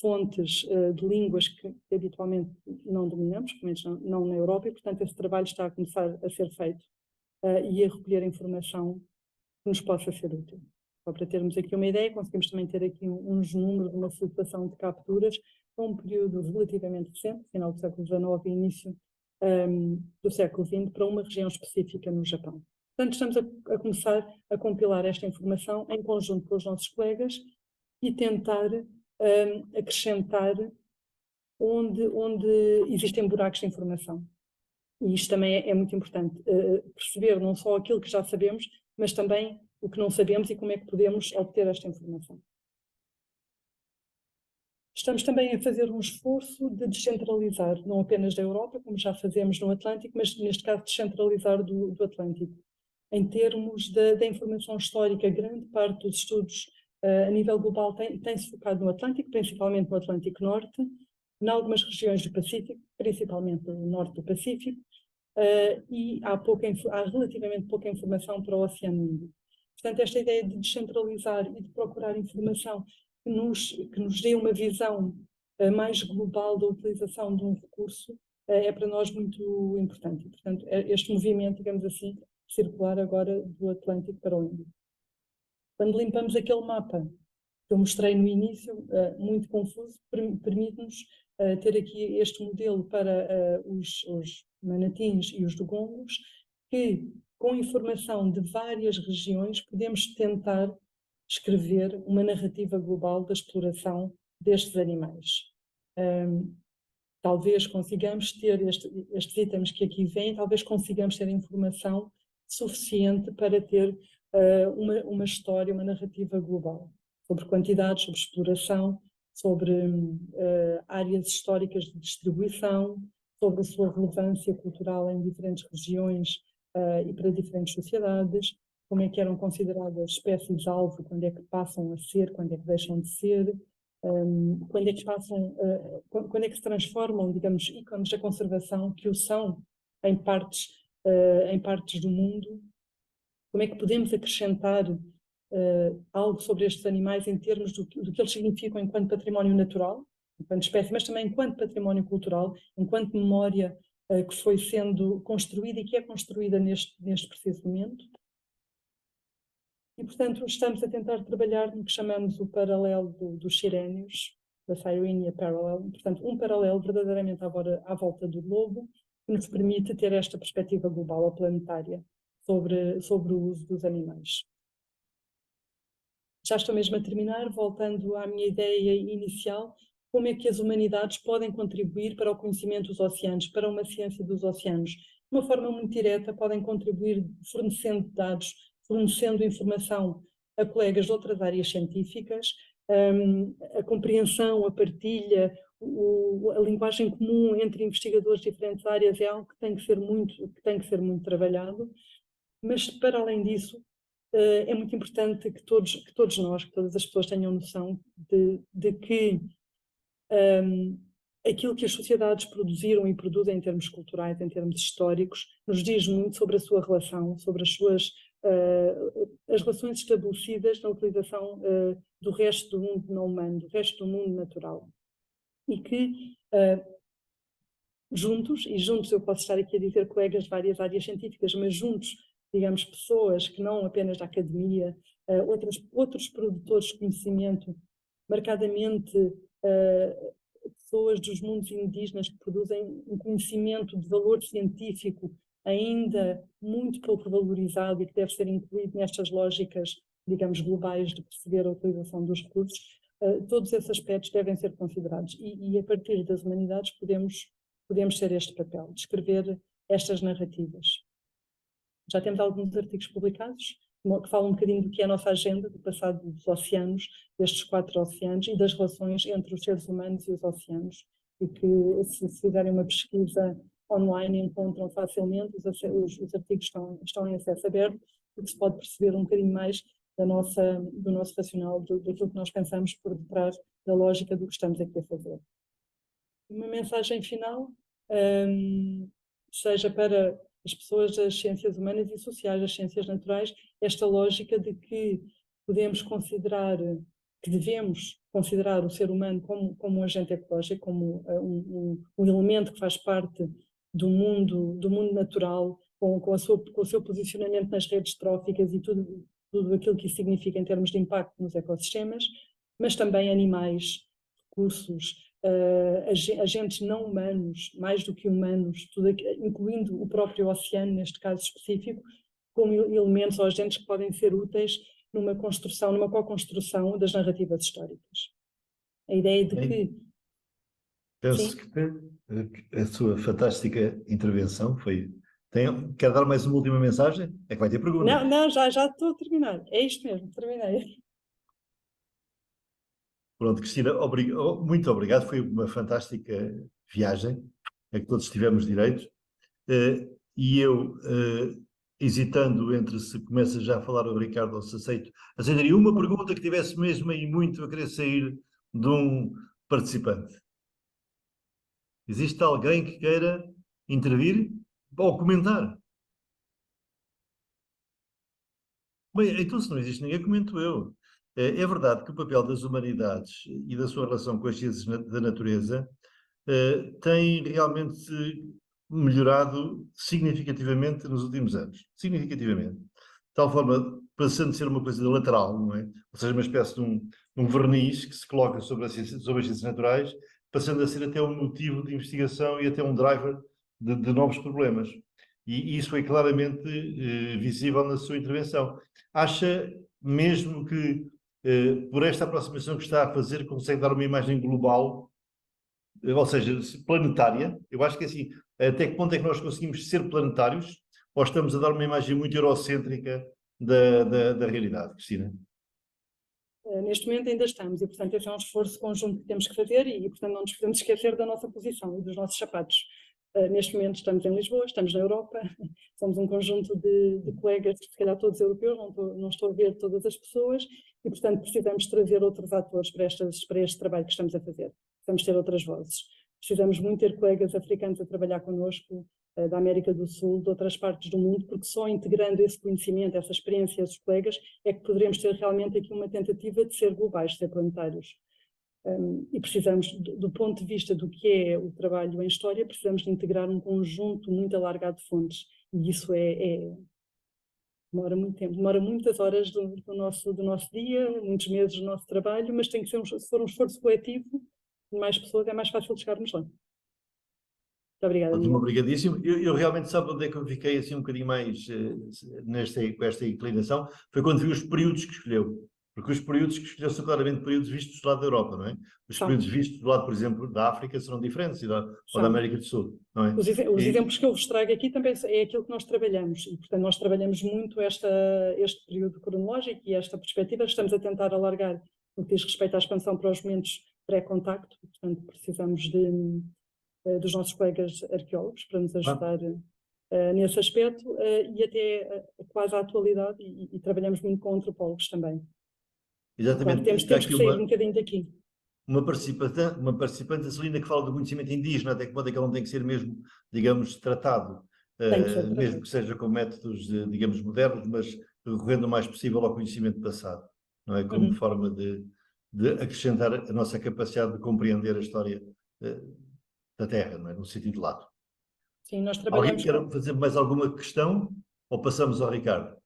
fontes de línguas que habitualmente não dominamos, pelo menos não na Europa, e, portanto, esse trabalho está a começar a ser feito e a recolher informação que nos possa ser útil. Só para termos aqui uma ideia, conseguimos também ter aqui uns números de uma flutuação de capturas com um período relativamente recente, final do século XIX e início do século XX, para uma região específica no Japão. Portanto, estamos a começar a compilar esta informação em conjunto com os nossos colegas e tentar acrescentar onde existem buracos de informação. E isto também é muito importante, perceber não só aquilo que já sabemos, mas também o que não sabemos e como é que podemos obter esta informação. Estamos também a fazer um esforço de descentralizar, não apenas da Europa, como já fazemos no Atlântico, mas neste caso descentralizar do Atlântico. Em termos da informação histórica, grande parte dos estudos a nível global tem-se focado no Atlântico, principalmente no Atlântico Norte, em algumas regiões do Pacífico, principalmente no norte do Pacífico, e há relativamente pouca informação para o Oceano Índico. Portanto, esta ideia de descentralizar e de procurar informação que nos dê uma visão mais global da utilização de um recurso é para nós muito importante. E, portanto, este movimento, digamos assim, circular agora do Atlântico para o Índico. Quando limpamos aquele mapa que eu mostrei no início, muito confuso, permite-nos ter aqui este modelo para os manatins e os dugongos, que com informação de várias regiões podemos tentar escrever uma narrativa global da exploração destes animais. Talvez consigamos ter estes itens que aqui vêm, talvez consigamos ter informação suficiente para ter uma história, uma narrativa global, sobre quantidades, sobre exploração, sobre áreas históricas de distribuição, sobre a sua relevância cultural em diferentes regiões e para diferentes sociedades, como é que eram consideradas espécies-alvo, quando é que passam a ser, quando é que deixam de ser, quando é que quando é que se transformam, digamos, ícones da conservação, que o são em partes do mundo, como é que podemos acrescentar algo sobre estes animais em termos do que eles significam enquanto património natural, enquanto espécie, mas também enquanto património cultural, enquanto memória que foi sendo construída e que é construída neste preciso momento. E, portanto, estamos a tentar trabalhar no que chamamos o paralelo dos sirénios, da Sirenia Parallel, portanto, um paralelo verdadeiramente à volta do globo, que nos permite ter esta perspectiva global ou planetária sobre o uso dos animais. Já estou mesmo a terminar, voltando à minha ideia inicial, como é que as humanidades podem contribuir para o conhecimento dos oceanos, para uma ciência dos oceanos. De uma forma muito direta, podem contribuir fornecendo dados, fornecendo informação a colegas de outras áreas científicas, a compreensão, a partilha, a linguagem comum entre investigadores de diferentes áreas é algo que tem que ser muito trabalhado, mas para além disso, é muito importante que todos nós, que todas as pessoas tenham noção de que aquilo que as sociedades produziram e produzem em termos culturais, em termos históricos, nos diz muito sobre a sua relação, sobre as relações estabelecidas na utilização do resto do mundo não humano, do resto do mundo natural. E que juntos eu posso estar aqui a dizer colegas de várias áreas científicas, mas juntos, digamos, pessoas que não apenas da academia, outros produtores de conhecimento, marcadamente pessoas dos mundos indígenas que produzem um conhecimento de valor científico ainda muito pouco valorizado e que deve ser incluído nestas lógicas, digamos, globais de perceber a utilização dos recursos, todos esses aspectos devem ser considerados e a partir das humanidades podemos ter este papel, de escrever estas narrativas. Já temos alguns artigos publicados que falam um bocadinho do que é a nossa agenda, do passado dos oceanos, destes 4 oceanos e das relações entre os seres humanos e os oceanos, e que se fizerem uma pesquisa online encontram facilmente, os artigos estão em acesso aberto, e que se pode perceber um bocadinho mais do nosso racional, daquilo que nós pensamos por detrás da lógica do que estamos aqui a fazer. Uma mensagem final, seja para as pessoas das ciências humanas e sociais, das ciências naturais, esta lógica de que devemos considerar o ser humano como um agente ecológico, como um elemento que faz parte do mundo natural, com o seu posicionamento nas redes tróficas e tudo aquilo que isso significa em termos de impacto nos ecossistemas, mas também animais, recursos, agentes não humanos, mais do que humanos, tudo, incluindo o próprio oceano, neste caso específico, como elementos ou agentes que podem ser úteis numa construção, numa co-construção das narrativas históricas. A ideia de que... Penso que a sua fantástica intervenção foi... Quer dar mais uma última mensagem? É que vai ter pergunta. Não, já estou a terminar. É isto mesmo, terminei. Pronto, Cristina, muito obrigado. Foi uma fantástica viagem a que todos tivemos direito. E eu, hesitando entre se começa já a falar o Ricardo ou se aceitaria uma pergunta que tivesse mesmo aí muito a querer sair de um participante. Existe alguém que queira intervir ou comentar? Bem, então se não existe ninguém, comento eu. É verdade que o papel das humanidades e da sua relação com as ciências da natureza tem realmente melhorado significativamente nos últimos anos. Significativamente. De tal forma, passando de ser uma coisa lateral, não é? Ou seja, uma espécie de um verniz que se coloca sobre as ciências naturais, passando a ser até um motivo de investigação e até um driver de novos problemas. E isso foi claramente visível na sua intervenção. Acha mesmo que, por esta aproximação que está a fazer, consegue dar uma imagem global, ou seja, planetária? Eu acho que assim, até que ponto é que nós conseguimos ser planetários, ou estamos a dar uma imagem muito eurocêntrica da realidade, Cristina? Neste momento ainda estamos, e portanto esse é um esforço conjunto que temos que fazer e portanto não nos podemos esquecer da nossa posição e dos nossos sapatos. Neste momento estamos em Lisboa, estamos na Europa, somos um conjunto de colegas, se calhar todos europeus, não estou a ver todas as pessoas, e portanto precisamos trazer outros atores para este trabalho que estamos a fazer. Precisamos ter outras vozes. Precisamos muito ter colegas africanos a trabalhar connosco, da América do Sul, de outras partes do mundo, porque só integrando esse conhecimento, essa experiência, esses colegas, é que poderemos ter realmente aqui uma tentativa de ser globais, de ser planetários. E precisamos, do ponto de vista do que é o trabalho em história, precisamos de integrar um conjunto muito alargado de fontes. E isso demora muito tempo, demora muitas horas do nosso dia, muitos meses do nosso trabalho, mas tem que ser se for um esforço coletivo, de mais pessoas, é mais fácil chegarmos lá. Muito obrigada, Ótimo, Miguel. obrigadíssimo. Eu realmente sabe onde é que eu fiquei assim um bocadinho mais com esta inclinação? Foi quando vi os períodos que escolheu. Porque os períodos que escolheu são claramente períodos vistos do lado da Europa, não é? Os períodos vistos do lado, por exemplo, da África serão diferentes, ou da América do Sul, não é? Os exemplos que eu vos trago aqui também é aquilo que nós trabalhamos, e portanto nós trabalhamos muito este período cronológico e esta perspectiva, estamos a tentar alargar no que diz respeito à expansão para os momentos pré-contacto, portanto precisamos dos nossos colegas arqueólogos para nos ajudar nesse aspecto e até quase à atualidade, e trabalhamos muito com antropólogos também. Exatamente. Claro, temos que sair um bocadinho daqui. Uma participante, a Celina, que fala do conhecimento indígena, até que ponto é que ele não tem que ser mesmo, digamos, tratado, mesmo que seja com métodos, digamos, modernos, mas recorrendo o mais possível ao conhecimento passado, não é? Como forma de acrescentar a nossa capacidade de compreender a história da Terra, não é? No sentido lato. Sim, nós trabalhamos... Alguém quer fazer mais alguma questão? Ou passamos ao Ricardo?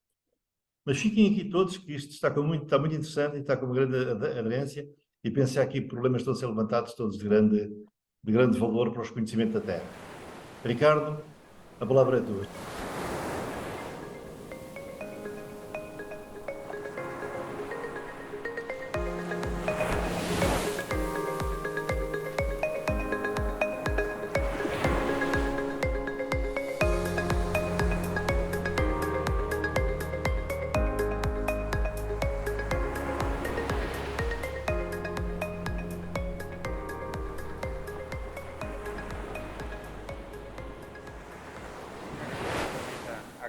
Mas fiquem aqui todos, que isto está muito interessante e está com uma grande aderência, e penso que aqui problemas estão a ser levantados todos de grande valor para o conhecimento da Terra. Ricardo, a palavra é tua.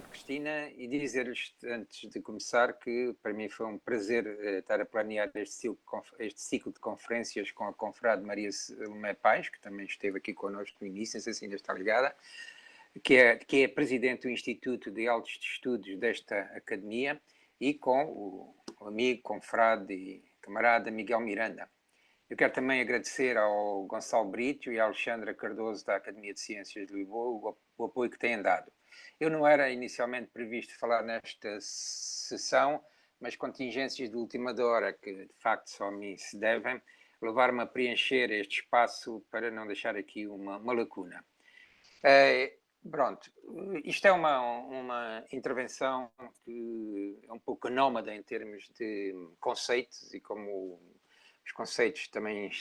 Cristina, e dizer-lhes antes de começar que para mim foi um prazer estar a planear este ciclo de conferências com a confrade Maria Salomé Pais, que também esteve aqui connosco no início, não sei se ainda está ligada, que é presidente do Instituto de Altos Estudos desta academia, e com o amigo, confrade e camarada Miguel Miranda. Eu quero também agradecer ao Gonçalo Brito e à Alexandra Cardoso da Academia de Ciências de Lisboa o apoio que têm dado. Eu não era inicialmente previsto falar nesta sessão, mas contingências de última hora, que de facto só a mim se devem, levar-me a preencher este espaço para não deixar aqui uma lacuna. Pronto, isto é uma intervenção que é um pouco anómada em termos de conceitos, e como os conceitos também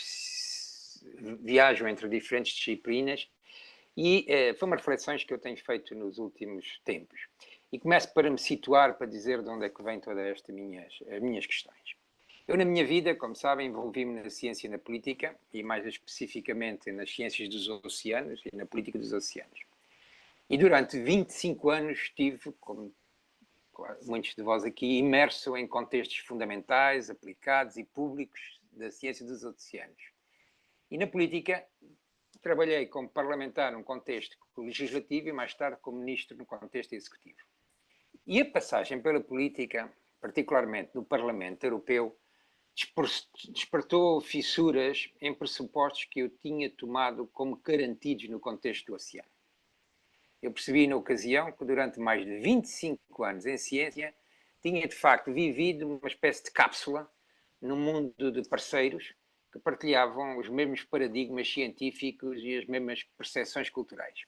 viajam entre diferentes disciplinas, e foi uma reflexão que eu tenho feito nos últimos tempos. E começo para me situar, para dizer de onde é que vem todas estas minhas questões. Eu, na minha vida, como sabem, envolvi-me na ciência e na política, e mais especificamente nas ciências dos oceanos e na política dos oceanos. E durante 25 anos estive, como muitos de vós aqui, imerso em contextos fundamentais, aplicados e públicos da ciência dos oceanos. E na política, trabalhei como parlamentar num contexto legislativo e mais tarde como ministro no contexto executivo. E a passagem pela política, particularmente no Parlamento Europeu, despertou fissuras em pressupostos que eu tinha tomado como garantidos no contexto do oceano. Eu percebi na ocasião que durante mais de 25 anos em ciência tinha de facto vivido uma espécie de cápsula num mundo de parceiros que partilhavam os mesmos paradigmas científicos e as mesmas percepções culturais.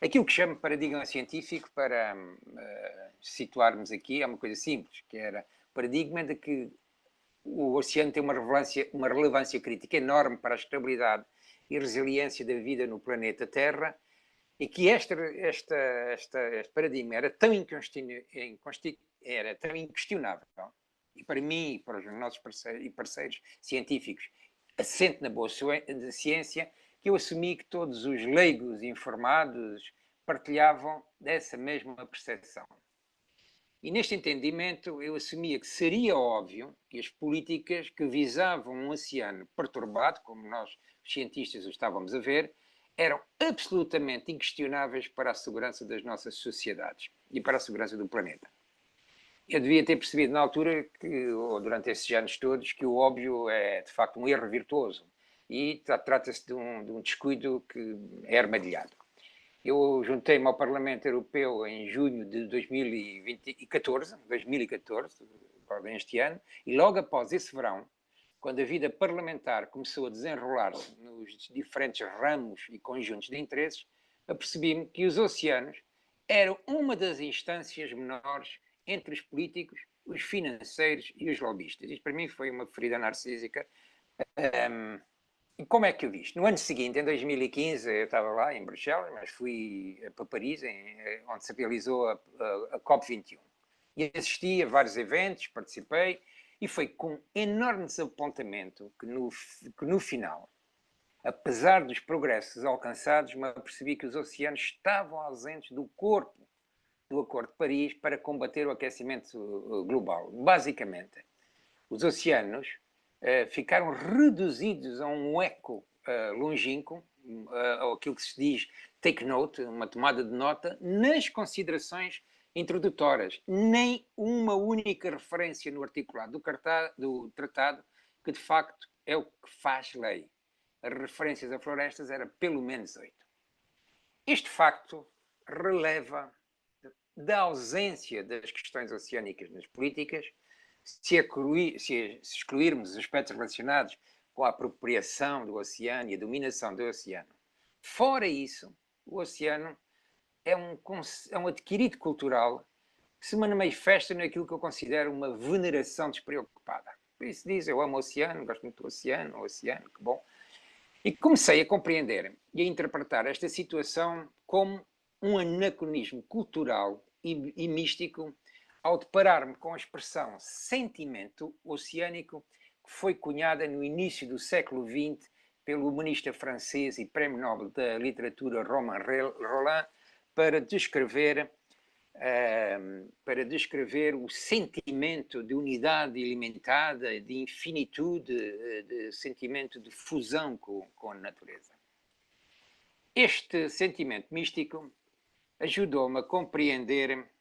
Aquilo que chamo de paradigma científico, para situarmos aqui, é uma coisa simples, que era o paradigma de que o oceano tem uma relevância crítica enorme para a estabilidade e resiliência da vida no planeta Terra, e que este paradigma era tão inquestionável, e para mim e para os nossos parceiros científicos, assente na boa ciência, que eu assumi que todos os leigos informados partilhavam dessa mesma percepção. E neste entendimento eu assumia que seria óbvio que as políticas que visavam um oceano perturbado, como nós cientistas o estávamos a ver, eram absolutamente inquestionáveis para a segurança das nossas sociedades e para a segurança do planeta. Eu devia ter percebido na altura, ou durante esses anos todos, que o óbvio é de facto um erro virtuoso e trata-se de um descuido que é armadilhado. Eu juntei-me ao Parlamento Europeu em junho de 2014, este ano, e logo após esse verão, quando a vida parlamentar começou a desenrolar-se nos diferentes ramos e conjuntos de interesses, apercebi-me que os oceanos eram uma das instâncias menores entre os políticos, os financeiros e os lobistas. Isto para mim foi uma ferida narcísica. E como é que eu vi isto? No ano seguinte, em 2015, eu estava lá em Bruxelas, mas fui para Paris, onde se realizou a COP21. E assisti a vários eventos, participei, e foi com enorme desapontamento que no final, apesar dos progressos alcançados, me apercebi que os oceanos estavam ausentes do corpo do Acordo de Paris para combater o aquecimento global. Basicamente, os oceanos ficaram reduzidos a um eco longínquo, aquilo que se diz take note, uma tomada de nota, nas considerações introdutórias. Nem uma única referência no articulado do tratado, que de facto é o que faz lei. As referências a florestas eram pelo menos 8. Este facto releva da ausência das questões oceânicas nas políticas, se excluirmos os aspectos relacionados com a apropriação do oceano e a dominação do oceano. Fora isso, o oceano é um adquirido cultural que se manifesta naquilo que eu considero uma veneração despreocupada. Por isso diz, eu amo o oceano, gosto muito do oceano, que bom. E comecei a compreender e a interpretar esta situação como um anacronismo cultural e místico, ao deparar-me com a expressão sentimento oceânico, que foi cunhada no início do século XX pelo humanista francês e prémio Nobel da Literatura Romain Rolland, para descrever o sentimento de unidade ilimitada, de infinitude, de sentimento de fusão com a natureza. Este sentimento místico ajudou-me a compreender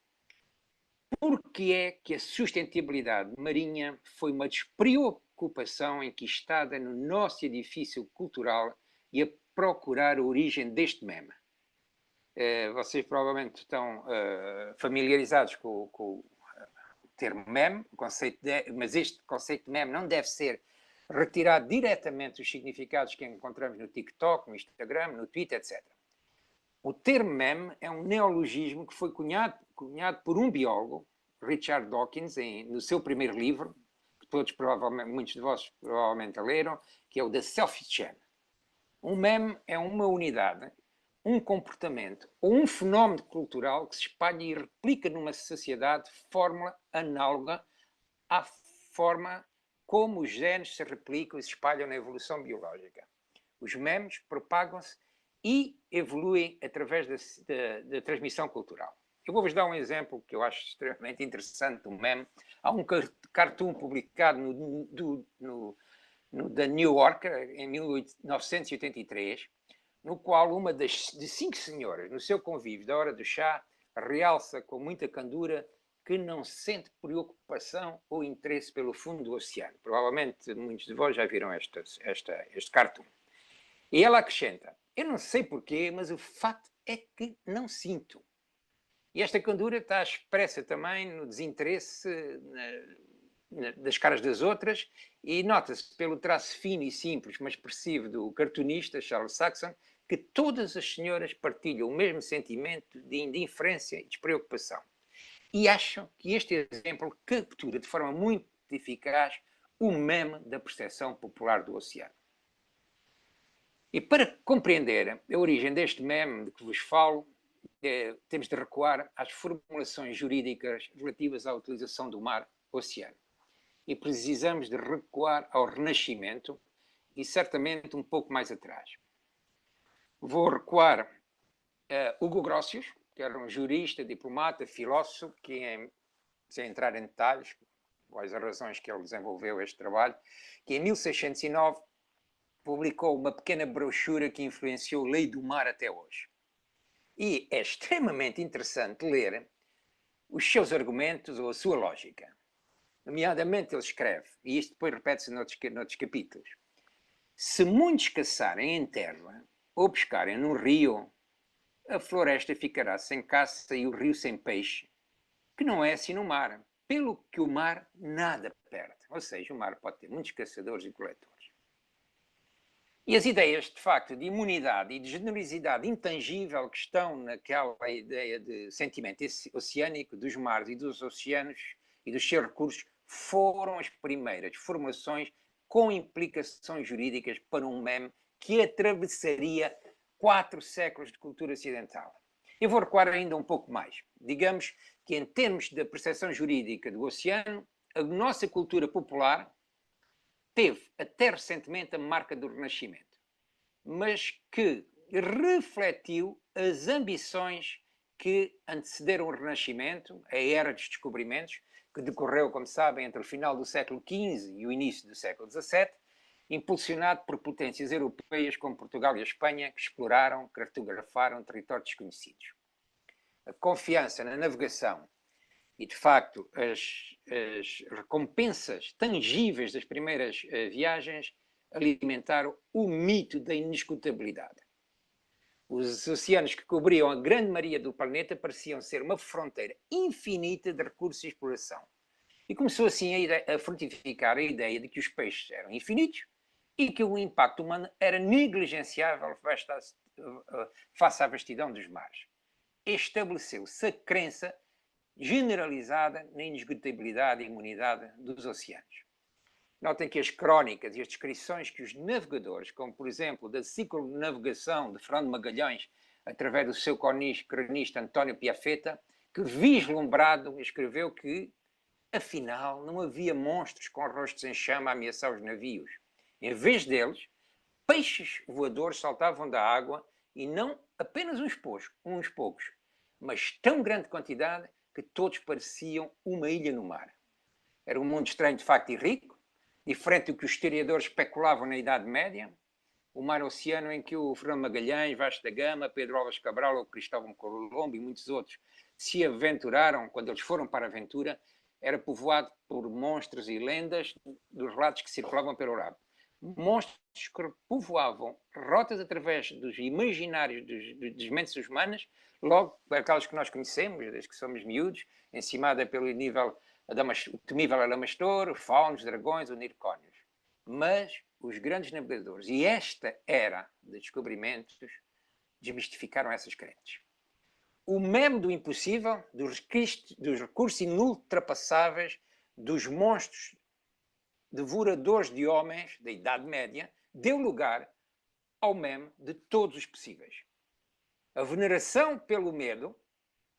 porque é que a sustentabilidade marinha foi uma despreocupação enquistada no nosso edifício cultural e a procurar a origem deste meme. Vocês provavelmente estão familiarizados com termo meme, mas este conceito de meme não deve ser retirado diretamente dos significados que encontramos no TikTok, no Instagram, no Twitter, etc. O termo meme é um neologismo que foi cunhado por um biólogo, Richard Dawkins, no seu primeiro livro, que muitos de vós provavelmente leram, que é o The Selfie Chain. Um meme é uma unidade, um comportamento ou um fenómeno cultural que se espalha e replica numa sociedade de fórmula análoga à forma como os genes se replicam e se espalham na evolução biológica. Os memes propagam-se e evoluem através da transmissão cultural. Eu vou-vos dar um exemplo que eu acho extremamente interessante do meme. Há um cartoon publicado no The New Yorker, em 1983, no qual uma de 5 senhoras, no seu convívio da hora do chá, realça com muita candura que não sente preocupação ou interesse pelo fundo do oceano. Provavelmente muitos de vós já viram este cartoon. E ela acrescenta: eu não sei porquê, mas o facto é que não sinto. E esta candura está expressa também no desinteresse das caras das outras, e nota-se pelo traço fino e simples, mas expressivo do cartunista Charles Saxon, que todas as senhoras partilham o mesmo sentimento de indiferença e despreocupação. E acham que este exemplo captura de forma muito eficaz o meme da percepção popular do oceano. E para compreender a origem deste meme de que vos falo, temos de recuar às formulações jurídicas relativas à utilização do mar-oceano. E precisamos de recuar ao Renascimento e certamente um pouco mais atrás. Vou recuar a Hugo Grotius, que era um jurista, diplomata, filósofo, que, sem entrar em detalhes, quais as razões que ele desenvolveu este trabalho, que em 1609 publicou uma pequena brochura que influenciou a lei do mar até hoje. E é extremamente interessante ler os seus argumentos ou a sua lógica. Nomeadamente, ele escreve, e isto depois repete-se noutros capítulos: se muitos caçarem em terra ou pescarem num rio, a floresta ficará sem caça e o rio sem peixe, que não é assim no mar, pelo que o mar nada perde. Ou seja, o mar pode ter muitos caçadores e coletores. E as ideias, de facto, de imunidade e de generosidade intangível que estão naquela ideia de sentimento oceânico dos mares e dos oceanos e dos seus recursos foram as primeiras formulações com implicações jurídicas para um meme que atravessaria 4 séculos de cultura ocidental. Eu vou recuar ainda um pouco mais. Digamos que, em termos da percepção jurídica do oceano, a nossa cultura popular teve até recentemente a marca do Renascimento, mas que refletiu as ambições que antecederam o Renascimento, a era dos descobrimentos, que decorreu, como sabem, entre o final do século XV e o início do século XVII, impulsionado por potências europeias como Portugal e a Espanha, que exploraram, cartografaram territórios desconhecidos. A confiança na navegação e, de facto, as recompensas tangíveis das primeiras viagens alimentaram o mito da inescutabilidade. Os oceanos que cobriam a grande maioria do planeta pareciam ser uma fronteira infinita de recursos e exploração. E começou assim a frutificar a ideia de que os peixes eram infinitos e que o impacto humano era negligenciável face à vastidão dos mares. Estabeleceu-se a crença generalizada na inesgotabilidade e imunidade dos oceanos. Notem que as crónicas e as descrições que os navegadores, como por exemplo da circunnavegação de Fernando Magalhães, através do seu cronista António Piafetta, que vislumbrado escreveu que, afinal, não havia monstros com rostos em chama a ameaçar os navios. Em vez deles, peixes voadores saltavam da água e não apenas uns poucos, mas tão grande quantidade que todos pareciam uma ilha no mar. Era um mundo estranho, de facto, e rico, diferente do que os historiadores especulavam na Idade Média. O mar-oceano em que o Fernando Magalhães, Vasco da Gama, Pedro Álvares Cabral, o Cristóvão Colombo e muitos outros se aventuraram quando eles foram para a aventura, era povoado por monstros e lendas dos relatos que circulavam pela Europa. Monstros que povoavam rotas através dos imaginários das mentes humanas, logo aquelas que nós conhecemos, desde que somos miúdos, encimada pelo nível o temível Adamastor, o Faunos, os dragões, os nircónios. Mas os grandes navegadores, e esta era de descobrimentos, desmistificaram essas crenças. O meme do impossível, dos recursos inultrapassáveis, dos monstros devoradores de homens da Idade Média, deu lugar ao meme de todos os possíveis. A veneração pelo medo,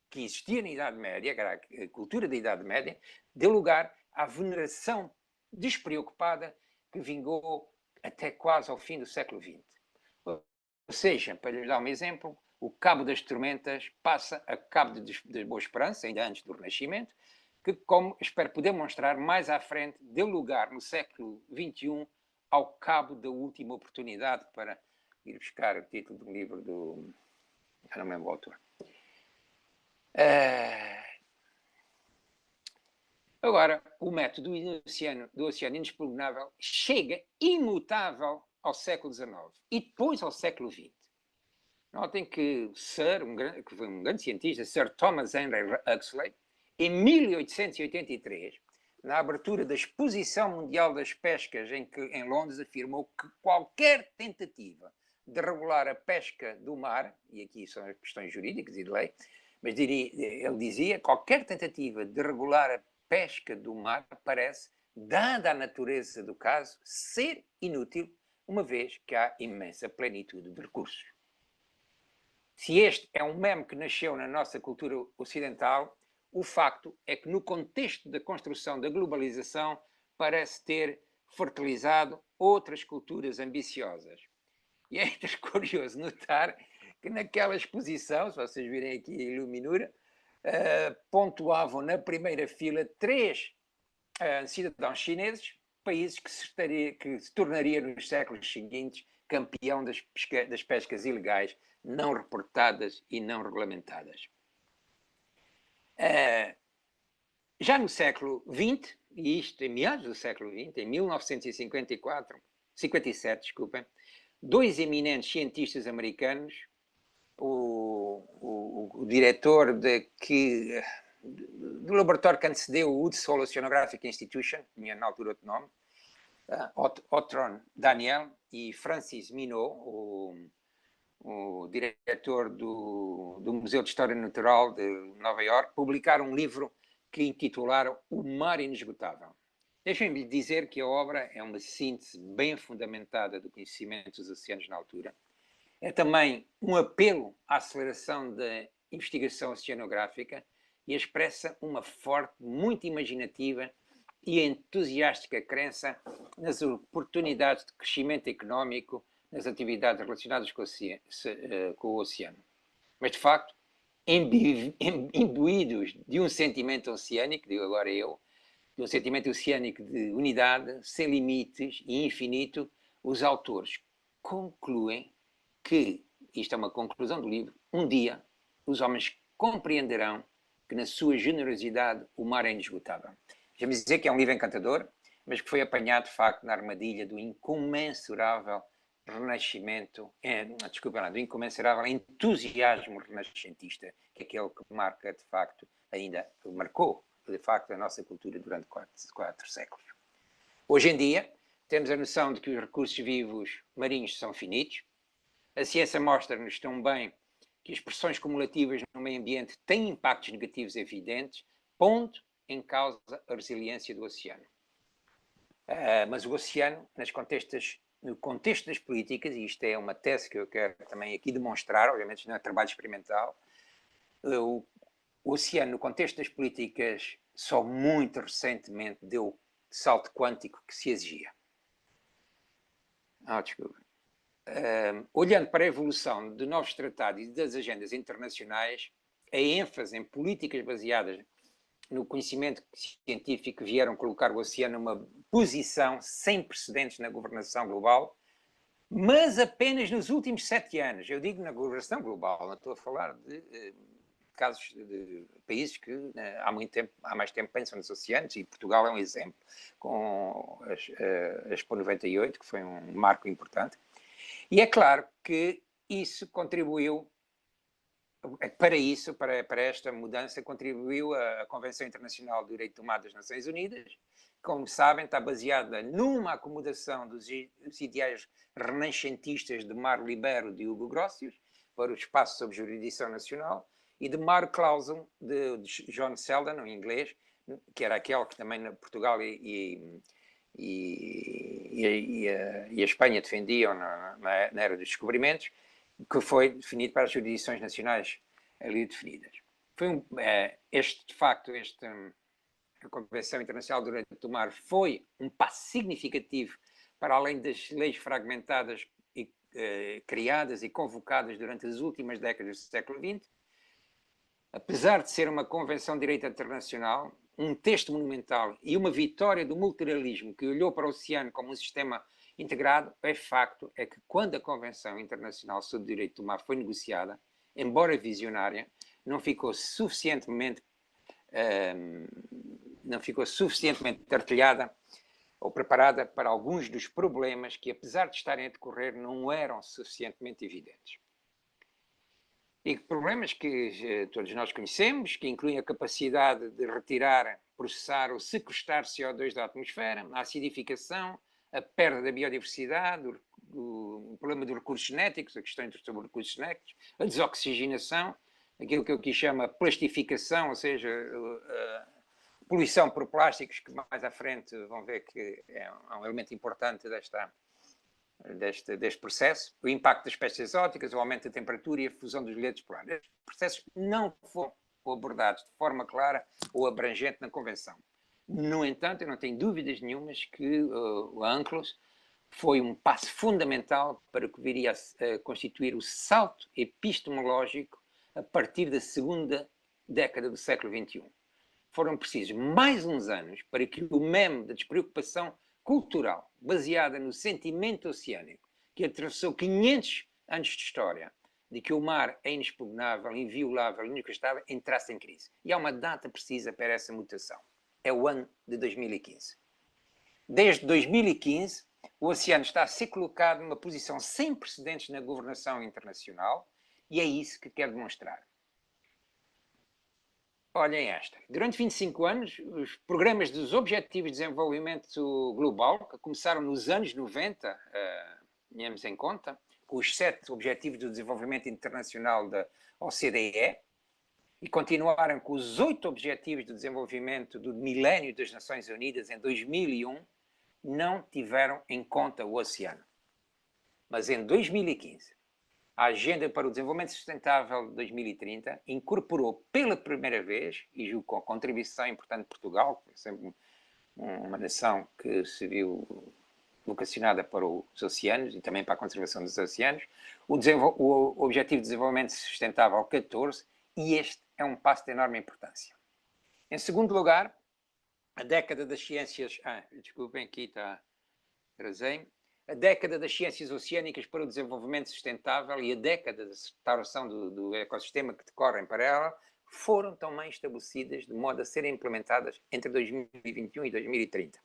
que existia na Idade Média, que era a cultura da Idade Média, deu lugar à veneração despreocupada que vingou até quase ao fim do século XX. Ou seja, para lhe dar um exemplo, o Cabo das Tormentas passa a Cabo de Boa Esperança, ainda antes do Renascimento, que, como espero poder mostrar mais à frente, deu lugar no século XXI ao Cabo da Última Oportunidade, para ir buscar o título de um livro do... Eu não me lembro o autor. Agora, o método do oceano inexpugnável chega imutável ao século XIX e depois ao século XX. Notem que que foi um grande cientista, Sir Thomas Henry Huxley, em 1883, na abertura da Exposição Mundial das Pescas em Londres, afirmou que qualquer tentativa de regular a pesca do mar, e aqui são as questões jurídicas e de lei, mas ele dizia, qualquer tentativa de regular a pesca do mar parece, dada a natureza do caso, ser inútil, uma vez que há imensa plenitude de recursos. Se este é um meme que nasceu na nossa cultura ocidental, o facto é que no contexto da construção da globalização parece ter fertilizado outras culturas ambiciosas. E é curioso notar que naquela exposição, se vocês virem aqui a iluminura, pontuavam na primeira fila 3 cidadãos chineses, países que se tornaria nos séculos seguintes campeão das pescas ilegais não reportadas e não regulamentadas. Já no século XX, e isto em meados do século XX, em 1957, desculpem, dois eminentes cientistas americanos, o diretor do laboratório que antecedeu o Woods Hole Oceanographic Institution, tinha na altura outro nome, Otron Daniel e Francis Minot, o diretor do Museu de História Natural de Nova Iorque, publicaram um livro que intitularam O Mar Inesgotável. Deixem-me dizer que a obra é uma síntese bem fundamentada do conhecimento dos oceanos na altura. É também um apelo à aceleração da investigação oceanográfica e expressa uma forte, muito imaginativa e entusiástica crença nas oportunidades de crescimento económico nas atividades relacionadas com o oceano. Mas, de facto, imbuídos de um sentimento oceânico, digo agora eu, de um sentimento oceânico de unidade, sem limites e infinito, os autores concluem que, isto é uma conclusão do livro, um dia os homens compreenderão que na sua generosidade o mar é inesgotável. Deixa-me dizer que é um livro encantador, mas que foi apanhado de facto na armadilha do incomensurável renascimento, do incomensurável entusiasmo renascentista, que é aquele que marca de facto, marcou de facto a nossa cultura durante 4 séculos. Hoje em dia temos a noção de que os recursos vivos marinhos são finitos. A ciência mostra-nos também que as pressões cumulativas no meio ambiente têm impactos negativos evidentes, pondo em causa a resiliência do oceano. Mas o oceano, no contexto das políticas, e isto é uma tese que eu quero também aqui demonstrar, obviamente isto não é trabalho experimental, o oceano, no contexto das políticas, só muito recentemente deu o salto quântico que se exigia. Desculpa. Olhando para a evolução de novos tratados e das agendas internacionais, a ênfase em políticas baseadas no conhecimento científico vieram colocar o oceano numa posição sem precedentes na governação global, mas apenas nos últimos 7 anos. Eu digo na governação global, não estou a falar de casos de países que há mais tempo pensam nos oceanos, e Portugal é um exemplo, com a Expo 98, que foi um marco importante. E é claro que isso contribuiu para isso, para esta mudança, contribuiu a Convenção Internacional do Direito do Mar das Nações Unidas. Como sabem, está baseada numa acomodação dos ideais renascentistas de Mar Libero de Hugo Grotius para o espaço sob jurisdição nacional e de Mar Clausum de John Selden, em inglês, que era aquele que também Portugal e a Espanha defendiam na era dos descobrimentos, que foi definido para as jurisdições nacionais ali definidas. Foi de facto, a Convenção Internacional do Direito do Mar foi um passo significativo para além das leis fragmentadas e criadas e convocadas durante as últimas décadas do século XX. Apesar de ser uma convenção de direito internacional, um texto monumental e uma vitória do multilateralismo que olhou para o oceano como um sistema integrado, facto é que quando a Convenção Internacional sobre o Direito do Mar foi negociada, embora visionária, não ficou suficientemente artilhada ou preparada para alguns dos problemas que, apesar de estarem a decorrer, não eram suficientemente evidentes. E problemas que todos nós conhecemos, que incluem a capacidade de retirar, processar ou sequestrar CO2 da atmosfera, a acidificação, a perda da biodiversidade, o problema dos recursos genéticos, a questão sobre recursos genéticos, a desoxigenação, aquilo que eu aqui chamo a plastificação, ou seja, a poluição por plásticos, que mais à frente vão ver que é um elemento importante deste processo, o impacto das espécies exóticas, o aumento da temperatura e a fusão dos letos polares. Estes processos não foram abordados de forma clara ou abrangente na Convenção. No entanto, eu não tenho dúvidas nenhumas que o UNCLOS foi um passo fundamental para o que viria a constituir o salto epistemológico a partir da segunda década do século XXI. Foram precisos mais uns anos para que o meme da despreocupação cultural, baseada no sentimento oceânico, que atravessou 500 anos de história, de que o mar é inexpugnável, inviolável, incontestável, entrasse em crise. E há uma data precisa para essa mutação. É o ano de 2015. Desde 2015, o oceano está a ser colocado numa posição sem precedentes na governação internacional e é isso que quero demonstrar. Olhem esta. Durante 25 anos, os programas dos Objetivos de Desenvolvimento Global, que começaram nos anos 90, tenhamos em conta, com os 7 Objetivos do Desenvolvimento Internacional da OCDE, e continuaram com os 8 Objetivos de Desenvolvimento do Milénio das Nações Unidas em 2001, não tiveram em conta o oceano. Mas em 2015, a Agenda para o Desenvolvimento Sustentável de 2030 incorporou pela primeira vez, e julgo com a contribuição importante de Portugal, que é sempre uma nação que se viu vocacionada para os oceanos e também para a conservação dos oceanos, o Objetivo de Desenvolvimento Sustentável 14, e este é um passo de enorme importância. Em segundo lugar, a década das ciências... desculpem, aqui está... Trazei. A década das ciências oceânicas para o desenvolvimento sustentável e a década da restauração do ecossistema que decorrem para ela foram também estabelecidas de modo a serem implementadas entre 2021 e 2030.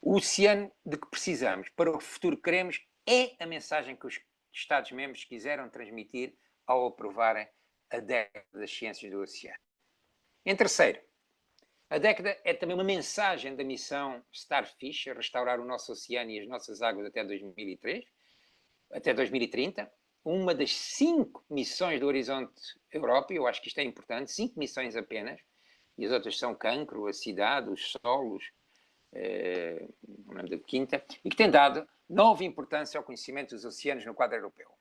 O oceano de que precisamos para o futuro que queremos é a mensagem que os Estados-membros quiseram transmitir ao aprovarem a década das ciências do oceano. Em terceiro, a década é também uma mensagem da missão Starfish, a restaurar o nosso oceano e as nossas águas até 2030, uma das 5 missões do Horizonte Europa, eu acho que isto é importante, 5 missões apenas, e as outras são cancro, a cidade, os solos, não lembro da quinta, e que tem dado nova importância ao conhecimento dos oceanos no quadro europeu.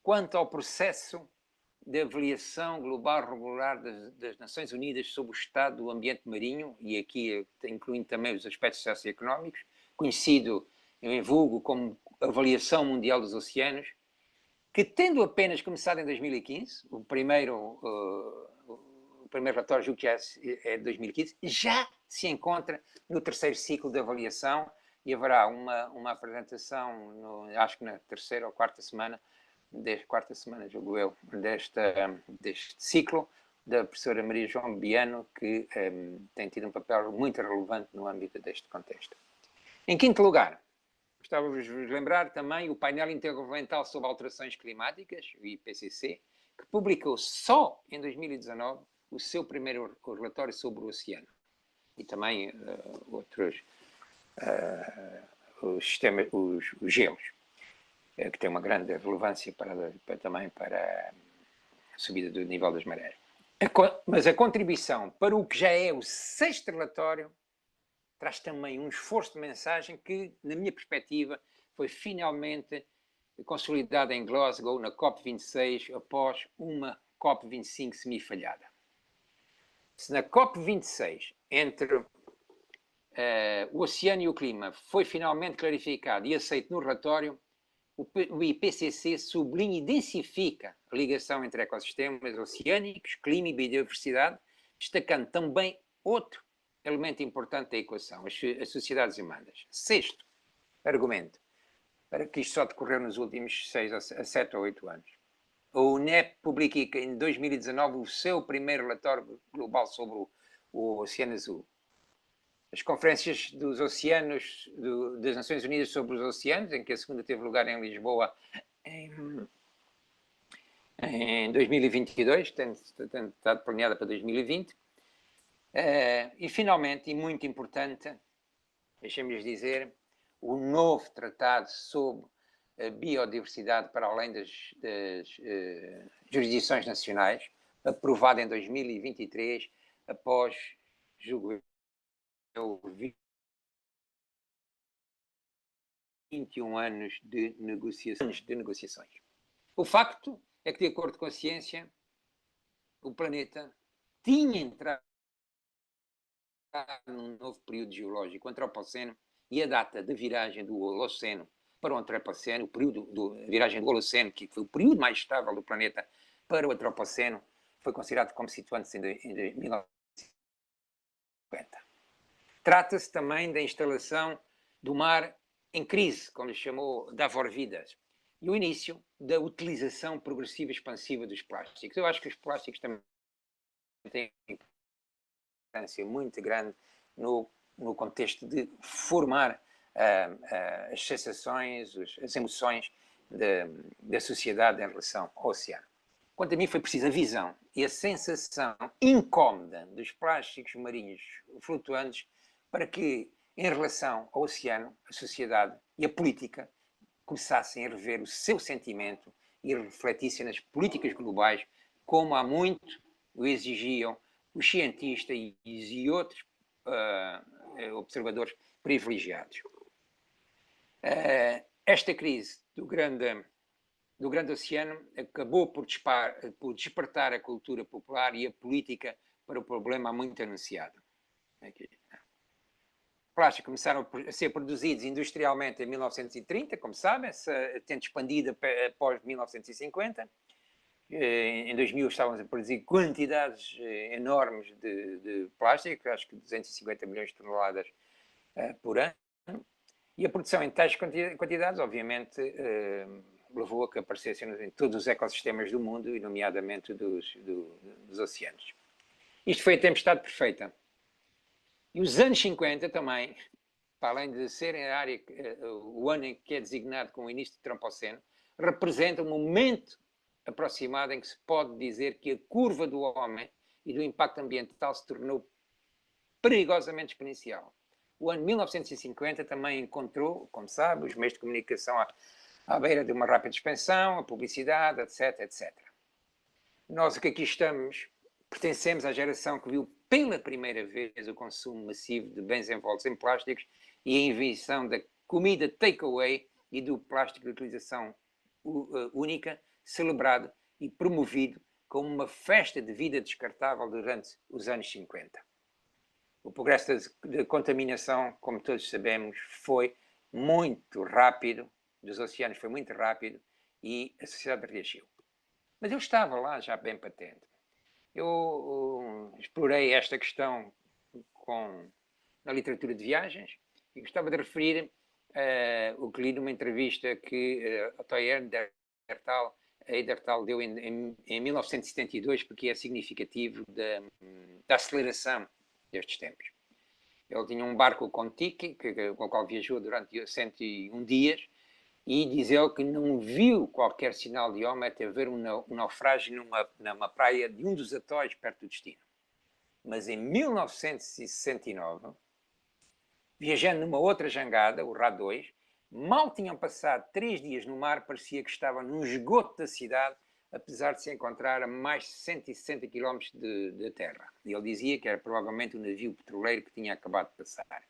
Quanto ao processo de avaliação global regular das Nações Unidas sobre o estado do ambiente marinho, e aqui incluindo também os aspectos socioeconómicos, conhecido em vulgo como Avaliação Mundial dos Oceanos, que tendo apenas começado em 2015, o primeiro relatório, julgo que é de 2015, já se encontra no terceiro ciclo de avaliação e haverá uma apresentação, acho que na terceira ou quarta semana, julgo eu, deste ciclo, da professora Maria João Biano, que tem tido um papel muito relevante no âmbito deste contexto. Em quinto lugar, gostava de vos lembrar também o painel intergovernamental sobre alterações climáticas, o IPCC, que publicou só em 2019 o seu primeiro relatório sobre o oceano. E também outros, os sistemas, os gelos, que têm uma grande relevância também para a subida do nível das marés. Mas a contribuição para o que já é o 6º relatório traz também um esforço de mensagem que, na minha perspectiva, foi finalmente consolidado em Glasgow, na COP26, após uma COP25 semi-falhada. Se na COP26, entre o oceano e o clima, foi finalmente clarificado e aceito no relatório, o IPCC sublinha e densifica a ligação entre ecossistemas oceânicos, clima e biodiversidade, destacando também outro elemento importante da equação, as sociedades humanas. 6º argumento, para que isto só decorreu nos últimos 7 ou 8 anos. A UNEP publica em 2019 o seu primeiro relatório global sobre o Oceano Azul. As conferências dos oceanos, das Nações Unidas sobre os oceanos, em que a segunda teve lugar em Lisboa em 2022, tem estado planeada para 2020. E finalmente, e muito importante, deixem-me dizer, o novo tratado sobre a biodiversidade para além das jurisdições nacionais, aprovado em 2023, após, julgo eu, 21 anos de negociações. O facto é que, de acordo com a ciência, o planeta tinha entrado num novo período geológico, o Antropoceno, e a data de viragem do Holoceno para o Antropoceno, o período de viragem do Holoceno, que foi o período mais estável do planeta para o Antropoceno, foi considerado como situante-se em 1950. Trata-se também da instalação do mar em crise, como lhe chamou Davor Vidas, e o início da utilização progressiva e expansiva dos plásticos. Eu acho que os plásticos também têm importância muito grande no contexto de formar as sensações, as emoções da sociedade em relação ao oceano. Quanto a mim, foi preciso a visão e a sensação incómoda dos plásticos marinhos flutuantes para que, em relação ao oceano, a sociedade e a política começassem a rever o seu sentimento e refletissem nas políticas globais, como há muito o exigiam os cientistas e outros observadores privilegiados. Esta crise do grande oceano acabou por despertar a cultura popular e a política para o problema muito anunciado. Plásticos começaram a ser produzidos industrialmente em 1930, como sabem, tendo expandido após 1950. Em 2000 estávamos a produzir quantidades enormes de plástico, acho que 250 milhões de toneladas por ano. E a produção em tais quantidades, obviamente, levou a que aparecessem em todos os ecossistemas do mundo, e nomeadamente dos oceanos. Isto foi a tempestade perfeita. E os anos 50 também, para além de serem o ano em que é designado como o início do Antropoceno, representa um momento aproximado em que se pode dizer que a curva do homem e do impacto ambiental se tornou perigosamente exponencial. O ano 1950 também encontrou, como sabe, os meios de comunicação à beira de uma rápida expansão, a publicidade, etc, etc. Nós que aqui estamos pertencemos à geração que viu pela primeira vez o consumo massivo de bens envoltos em plásticos e a invenção da comida takeaway e do plástico de utilização única, celebrado e promovido como uma festa de vida descartável durante os anos 50. O progresso da contaminação, como todos sabemos, foi muito rápido, dos oceanos foi muito rápido, e a sociedade reagiu. Mas eu estava lá já bem patente. Eu explorei esta questão na literatura de viagens e gostava de referir o que li numa entrevista que Ottokar Heyerdahl deu em 1972, porque é significativo da aceleração destes tempos. Ele tinha um barco Kon-Tiki, com o qual viajou durante 101 dias, e diz ele que não viu qualquer sinal de homem até ver um naufrágio numa praia de um dos atóis perto do destino. Mas em 1969, viajando numa outra jangada, o Ra-2, mal tinham passado 3 dias no mar, parecia que estava num esgoto da cidade, apesar de se encontrar a mais de 160 km de terra. E ele dizia que era provavelmente um navio petroleiro que tinha acabado de passar.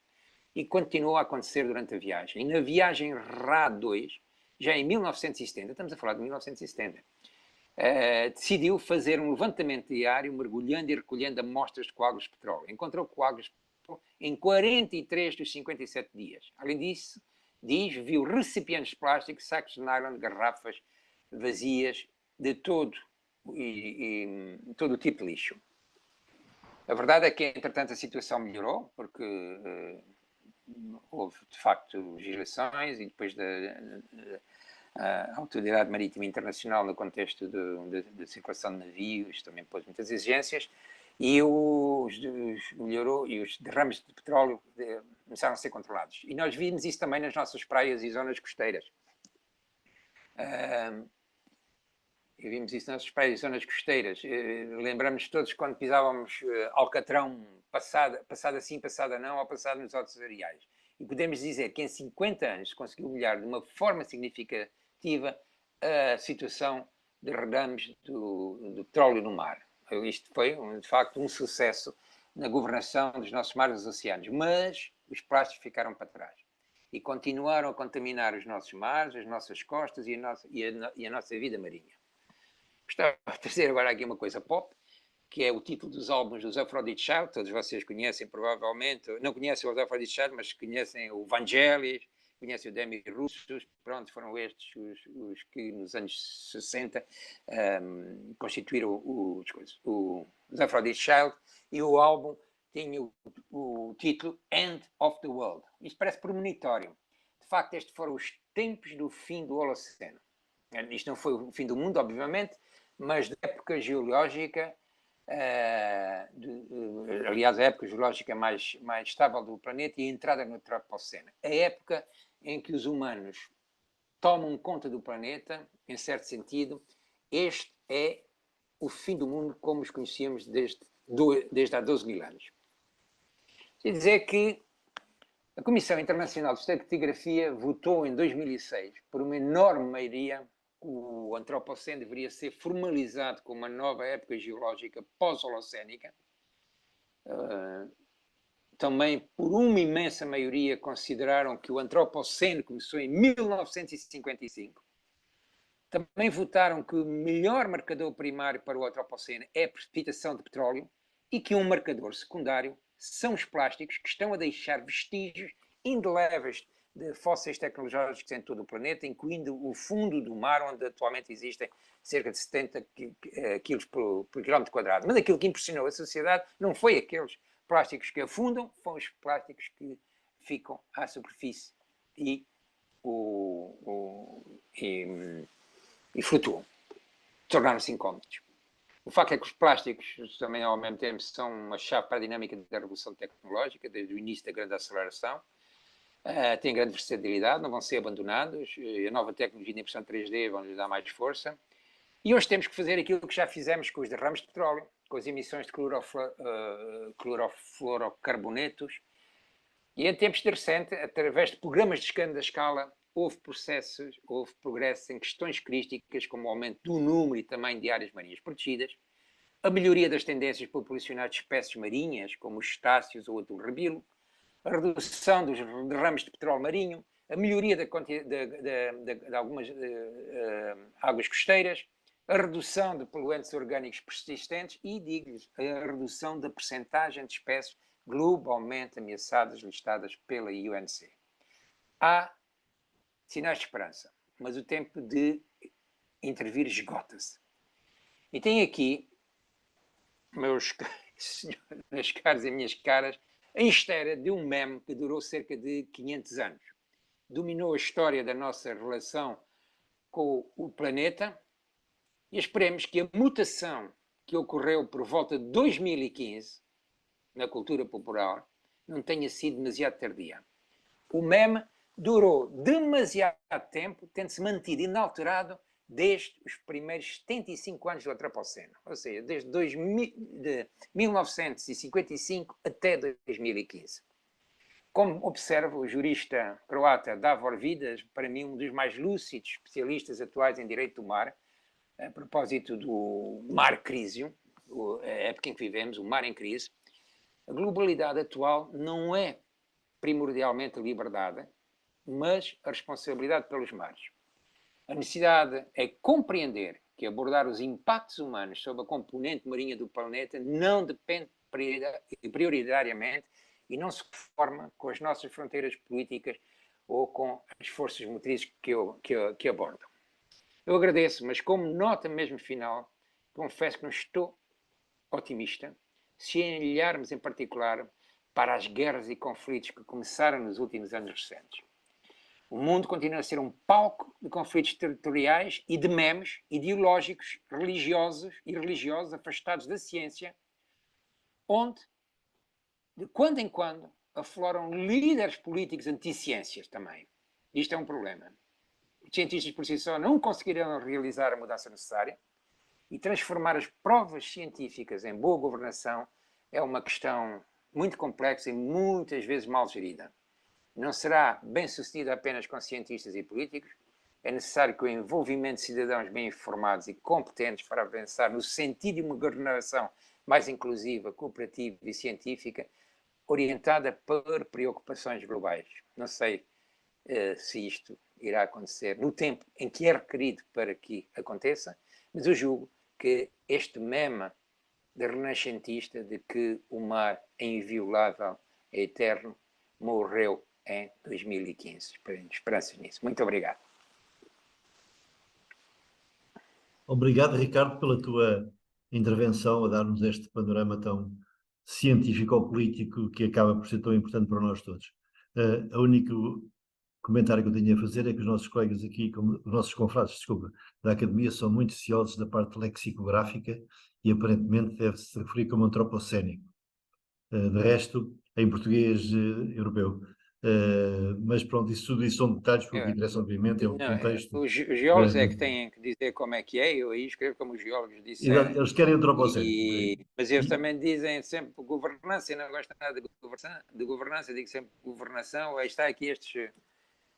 E continuou a acontecer durante a viagem. E na viagem Ra-2, já em 1970, estamos a falar de 1970, decidiu fazer um levantamento diário, mergulhando e recolhendo amostras de coágulos de petróleo. Encontrou coágulos de petróleo em 43 dos 57 dias. Além disso, viu recipientes de plástico, sacos de nylon, garrafas vazias, de todo o tipo de lixo. A verdade é que, entretanto, a situação melhorou, porque houve, de facto, legislações e depois a Autoridade Marítima Internacional, no contexto de circulação de navios, também pôs muitas exigências, e melhorou, e os derrames de petróleo começaram a ser controlados. E nós vimos isso também nas nossas praias e zonas costeiras. Vimos isso nas nossas praias e zonas costeiras. Lembramos todos quando pisávamos Alcatrão, passada assim, passada não, ou passado nos Altos Areiais. E podemos dizer que em 50 anos se conseguiu melhorar de uma forma significativa a situação de derrames do petróleo no mar. Isto foi, de facto, um sucesso na governação dos nossos mares e dos oceanos. Mas os plásticos ficaram para trás. E continuaram a contaminar os nossos mares, as nossas costas e a nossa vida marinha. Gostava de trazer agora aqui uma coisa pop, que é o título dos álbuns dos Aphrodite Child. Todos vocês conhecem, provavelmente, não conhecem os Aphrodite Child, mas conhecem o Vangelis, conhecem o Demi Russos. Pronto, foram estes os que nos anos 60 constituíram os Aphrodite Child, e o álbum tinha o título End of the World. Isto parece premonitório. De facto, estes foram os tempos do fim do Holoceno. Isto não foi o fim do mundo, obviamente, mas da época geológica, aliás, a época geológica mais estável do planeta, e a entrada no Antropoceno. A época em que os humanos tomam conta do planeta, em certo sentido. Este é o fim do mundo como os conhecíamos desde há 12 mil anos. Quer dizer que a Comissão Internacional de Estratigrafia votou em 2006, por uma enorme maioria, o Antropoceno deveria ser formalizado como uma nova época geológica pós-holocénica. Também, por uma imensa maioria, consideraram que o Antropoceno começou em 1955. Também votaram que o melhor marcador primário para o Antropoceno é a precipitação de petróleo e que um marcador secundário são os plásticos, que estão a deixar vestígios indeléveis de fósseis tecnológicos em todo o planeta, incluindo o fundo do mar, onde atualmente existem cerca de 70 quilos por quilómetro quadrado. Mas aquilo que impressionou a sociedade não foi aqueles plásticos que afundam, foram os plásticos que ficam à superfície e flutuam. Tornaram-se incómodos. O facto é que os plásticos também, ao mesmo tempo, são uma chave para a dinâmica da revolução tecnológica, desde o início da grande aceleração. Têm grande versatilidade, não vão ser abandonados. A nova tecnologia de impressão 3D vão-lhes dar mais força. E hoje temos que fazer aquilo que já fizemos com os derrames de petróleo, com as emissões de clorofluorocarbonetos. E em tempos de recente, através de programas de grande escala, houve progressos em questões críticas, como o aumento do número e tamanho de áreas marinhas protegidas, a melhoria das tendências populacionais de espécies marinhas, como os cetáceos ou o atum-rebilo, a redução dos derrames de petróleo marinho, a melhoria de algumas águas costeiras, a redução de poluentes orgânicos persistentes e, digo-lhes, a redução da percentagem de espécies globalmente ameaçadas listadas pela UNC. Há sinais de esperança, mas o tempo de intervir esgota-se. E tenho aqui, meus caros e minhas caras, a história de um meme que durou cerca de 500 anos. Dominou a história da nossa relação com o planeta, e esperemos que a mutação que ocorreu por volta de 2015 na cultura popular não tenha sido demasiado tardia. O meme durou demasiado tempo, tendo-se mantido inalterado desde os primeiros 75 anos do Antropoceno, ou seja, desde 1955 até 2015. Como observa o jurista croata Davor Vidas, para mim um dos mais lúcidos especialistas atuais em direito do mar, a propósito do mar crísio, a época em que vivemos, o mar em crise, a globalidade atual não é primordialmente a liberdade, mas a responsabilidade pelos mares. A necessidade é compreender que abordar os impactos humanos sobre a componente marinha do planeta não depende prioritariamente e não se conforma com as nossas fronteiras políticas ou com as forças motrizes que abordam. Eu agradeço, mas como nota mesmo final, confesso que não estou otimista se olharmos em particular para as guerras e conflitos que começaram nos últimos anos recentes. O mundo continua a ser um palco de conflitos territoriais e de memes ideológicos, religiosos afastados da ciência, onde, de quando em quando, afloram líderes políticos anti-ciências também. Isto é um problema. Os cientistas por si só não conseguirão realizar a mudança necessária e transformar as provas científicas em boa governação é uma questão muito complexa e muitas vezes mal gerida. Não será bem sucedida apenas com cientistas e políticos. É necessário que o envolvimento de cidadãos bem informados e competentes para avançar no sentido de uma governação mais inclusiva, cooperativa e científica, orientada para preocupações globais. Não sei se isto irá acontecer no tempo em que é requerido para que aconteça, mas eu julgo que este meme de renascentista de que o mar é inviolável, é eterno, morreu em 2015. Esperanças nisso. Muito obrigado. Obrigado, Ricardo, pela tua intervenção a dar-nos este panorama tão científico-político que acaba por ser tão importante para nós todos. O único comentário que eu tenho a fazer é que os nossos colegas aqui, os nossos confrades, desculpa, da Academia são muito ciosos da parte lexicográfica e aparentemente deve-se referir como antropocénico. De resto, em português europeu. Mas pronto, tudo isso são detalhes, porque o que interessa, obviamente, é o contexto. Os geólogos é que têm que dizer como é que é, eu aí escrevo como os geólogos disseram. Eles querem antropocénico. Mas eles também dizem sempre governança, e não gosto nada de governança, digo sempre governação, aí está aqui estes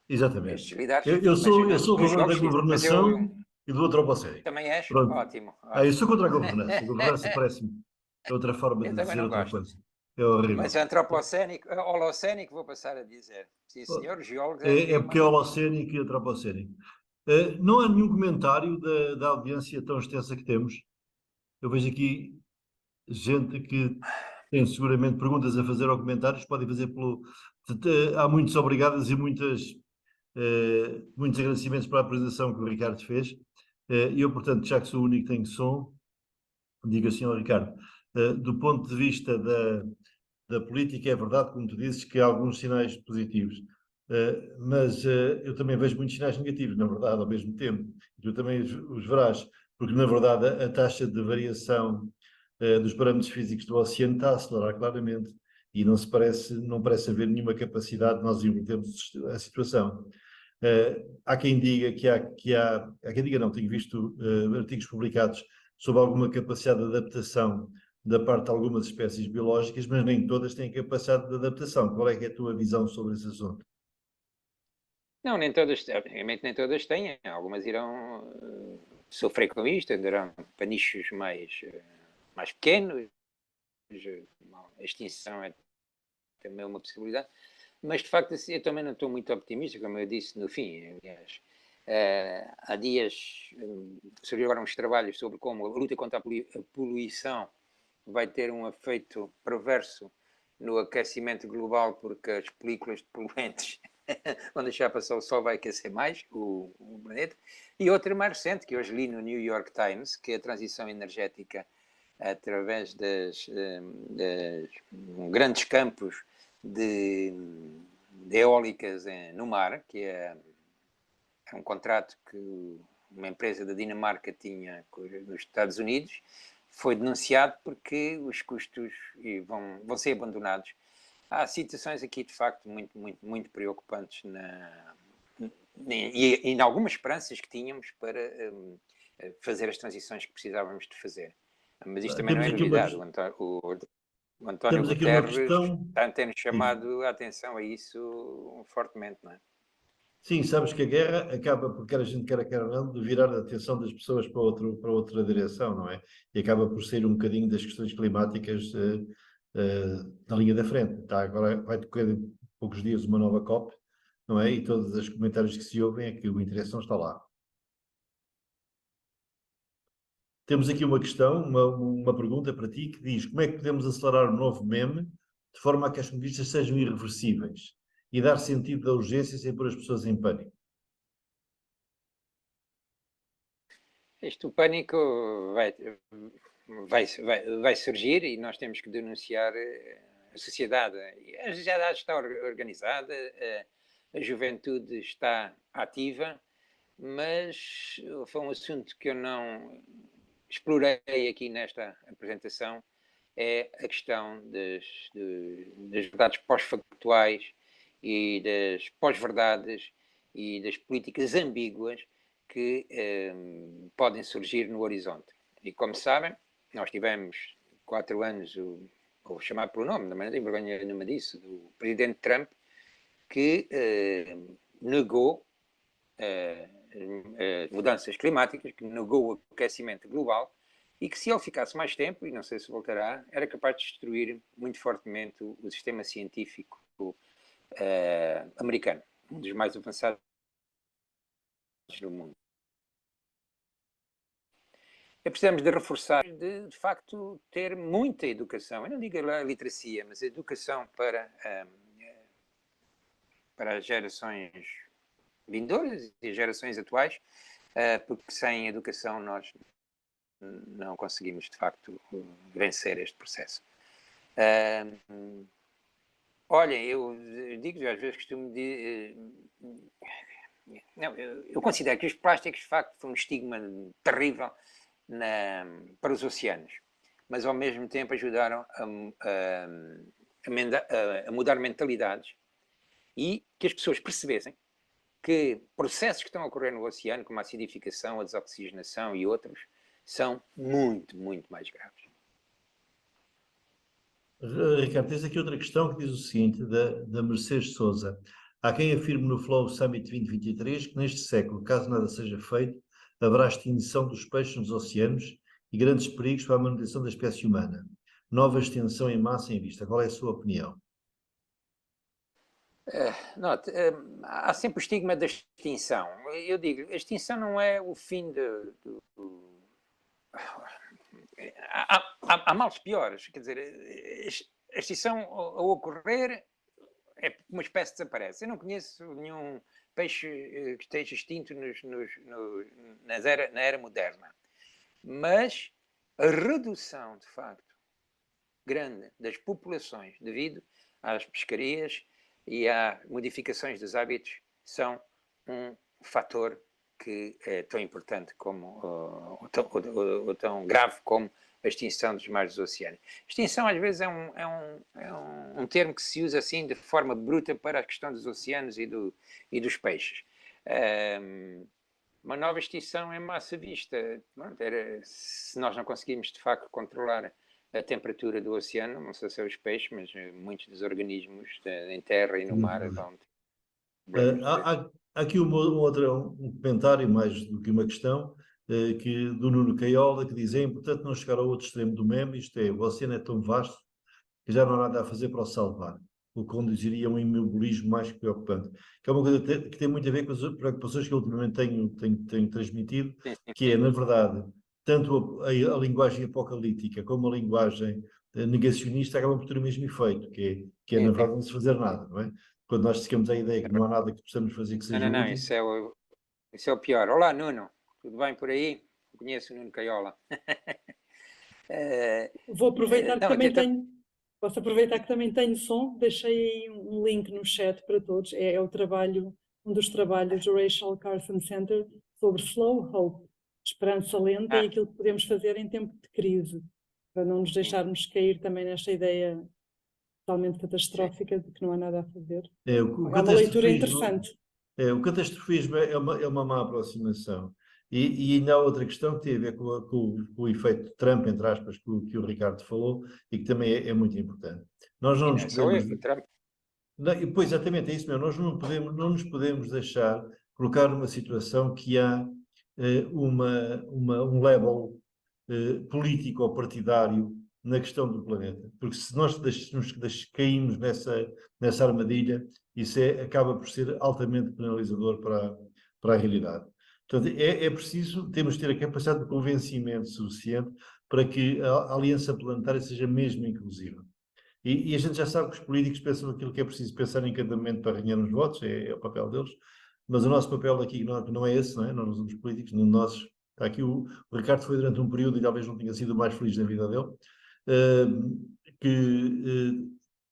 líderes. Eu sou a favor da governação e do antropocénico. Também és? Pronto. Ótimo. Eu sou contra a governança. A governança parece-me outra forma de dizer outra coisa. É horrível. Mas antropocénico, holocénico, vou passar a dizer. Sim, senhor, geólogos... É porque é holocénico e antropocénico. Não há nenhum comentário da audiência tão extensa que temos. Eu vejo aqui gente que tem seguramente perguntas a fazer ou comentários, podem fazer pelo... Há muitos obrigados e muitos agradecimentos pela apresentação que o Ricardo fez. E eu, portanto, já que sou o único que tenho som, digo assim ao Ricardo, do ponto de vista da política, é verdade, como tu dizes, que há alguns sinais positivos. Mas eu também vejo muitos sinais negativos, na verdade, ao mesmo tempo. Tu também os verás, porque, na verdade, a taxa de variação dos parâmetros físicos do oceano está a acelerar claramente e não parece haver nenhuma capacidade de nós invertermos a situação. Há quem diga há quem diga não, tenho visto artigos publicados sobre alguma capacidade de adaptação da parte de algumas espécies biológicas, mas nem todas têm capacidade de adaptação. Qual é que é a tua visão sobre esse assunto? Não, nem todas, obviamente nem todas têm, algumas irão sofrer com isto, andarão para nichos mais pequenos, a extinção é também uma possibilidade, mas de facto eu também não estou muito optimista, como eu disse no fim, aliás. Há dias surgiram agora uns trabalhos sobre como a luta contra a poluição vai ter um efeito perverso no aquecimento global, porque as películas de poluentes vão deixar passar o sol, vai aquecer mais o planeta. E outra mais recente, que hoje li no New York Times, que é a transição energética através dos grandes campos de eólicas no mar, que é um contrato que uma empresa da Dinamarca tinha nos Estados Unidos, foi denunciado porque os custos vão ser abandonados há situações aqui, de facto, muito preocupantes e em algumas esperanças que tínhamos para fazer as transições que precisávamos de fazer. Mas isto também não é novidade. O António temos aqui uma Guterres questão. tem-nos chamado a atenção a isso fortemente, não é? Sim, sabes que a guerra acaba por, quer a gente quer não, de virar a atenção das pessoas para outra direção, não é? E acaba por sair um bocadinho das questões climáticas da linha da frente. Tá? Agora vai decorrer em poucos dias uma nova COP, não é? E todos os comentários que se ouvem é que o interesse não está lá. Temos aqui uma questão, uma pergunta para ti que diz: como é que podemos acelerar o novo meme de forma a que as conquistas sejam irreversíveis e dar sentido da urgência sem pôr as pessoas em pânico? O pânico vai surgir e nós temos que denunciar a sociedade. A sociedade está organizada, a juventude está ativa, mas foi um assunto que eu não explorei aqui nesta apresentação, é a questão das verdades pós-factuais e das pós-verdades e das políticas ambíguas que podem surgir no horizonte. E como sabem, nós tivemos 4 anos, vou chamar pelo nome, não tenho vergonha nenhuma disso, do presidente Trump, que negou mudanças climáticas, que negou o aquecimento global e que se ele ficasse mais tempo, e não sei se voltará, era capaz de destruir muito fortemente o sistema científico americano, um dos mais avançados do mundo. Precisamos de reforçar, de facto, ter muita educação. Eu não digo a literacia, mas a educação para as gerações vindouras e as gerações atuais, porque sem educação nós não conseguimos, de facto, vencer este processo. Olha, eu digo, às vezes costumo dizer... eu considero que os plásticos, de facto, foi um estigma terrível para os oceanos, mas ao mesmo tempo ajudaram a mudar mentalidades e que as pessoas percebessem que processos que estão a ocorrer no oceano, como a acidificação, a desoxigenação e outros, são muito mais graves. Ricardo, tens aqui outra questão que diz o seguinte, da Mercedes Souza. Há quem afirme no Flow Summit 2023 que neste século, caso nada seja feito, haverá extinção dos peixes nos oceanos e grandes perigos para a manutenção da espécie humana. Nova extinção em massa em vista. Qual é a sua opinião? Há sempre o estigma da extinção. Eu digo, a extinção não é o fim há males piores. Quer dizer, a extinção ao ocorrer é uma espécie desaparece. Eu não conheço nenhum peixe que esteja extinto na era moderna. Mas a redução, de facto, grande das populações devido às pescarias e a modificações dos hábitos são um fator que é tão importante como, ou tão grave como a extinção dos mares dos oceanos. Extinção às vezes é um termo que se usa assim de forma bruta para a questão dos oceanos e dos peixes. Uma nova extinção em massa vista. Se nós não conseguimos de facto controlar a temperatura do oceano, não sei se é os peixes, mas muitos dos organismos em terra e no mar vão ter. Há aqui um comentário, mais do que uma questão, do Nuno Caiola, que diz: é importante não chegar ao outro extremo do meme, isto é, o oceano é tão vasto que já não há nada a fazer para o salvar, o que conduziria a um imobilismo mais preocupante. Que é uma coisa que tem muito a ver com as preocupações que eu ultimamente tenho transmitido, que é, na verdade, tanto a linguagem apocalíptica como a linguagem negacionista acabam por ter o mesmo efeito, que é na verdade, não se fazer nada, não é? Quando nós chegamos à ideia que não há nada que possamos fazer que seja útil... Isso é o pior. Olá, Nuno, tudo bem por aí? Eu conheço o Nuno Caiola. Vou aproveitar que também tenho... Posso aproveitar que também tenho som, deixei aí um link no chat para todos, é um dos trabalhos do Rachel Carson Center sobre slow hope, esperança lenta e aquilo que podemos fazer em tempo de crise, para não nos deixarmos cair também nesta ideia totalmente catastrófica, de que não há nada a fazer. O É uma leitura catastrofismo, interessante. o catastrofismo é uma má aproximação. E ainda há outra questão que tem a ver com o efeito Trump, entre aspas, que o Ricardo falou, e que também é muito importante. Nós E não não nos é só podemos. eu, Trump. Não, e, pois, exatamente, é isso mesmo. Nós não nos podemos deixar colocar numa situação que há um level político ou partidário na questão do planeta. Porque se nós caímos nessa armadilha, isso acaba por ser altamente penalizador para a realidade. Portanto, é preciso, temos de ter a capacidade de convencimento suficiente para que a aliança planetária seja mesmo inclusiva. E a gente já sabe que os políticos pensam aquilo que é preciso pensar em cada momento para ganhar os votos, é o papel deles, mas o nosso papel aqui não é esse, não é? Nós não somos políticos, nenhum de nós. Está aqui o Ricardo foi durante um período e talvez não tenha sido o mais feliz da vida dele,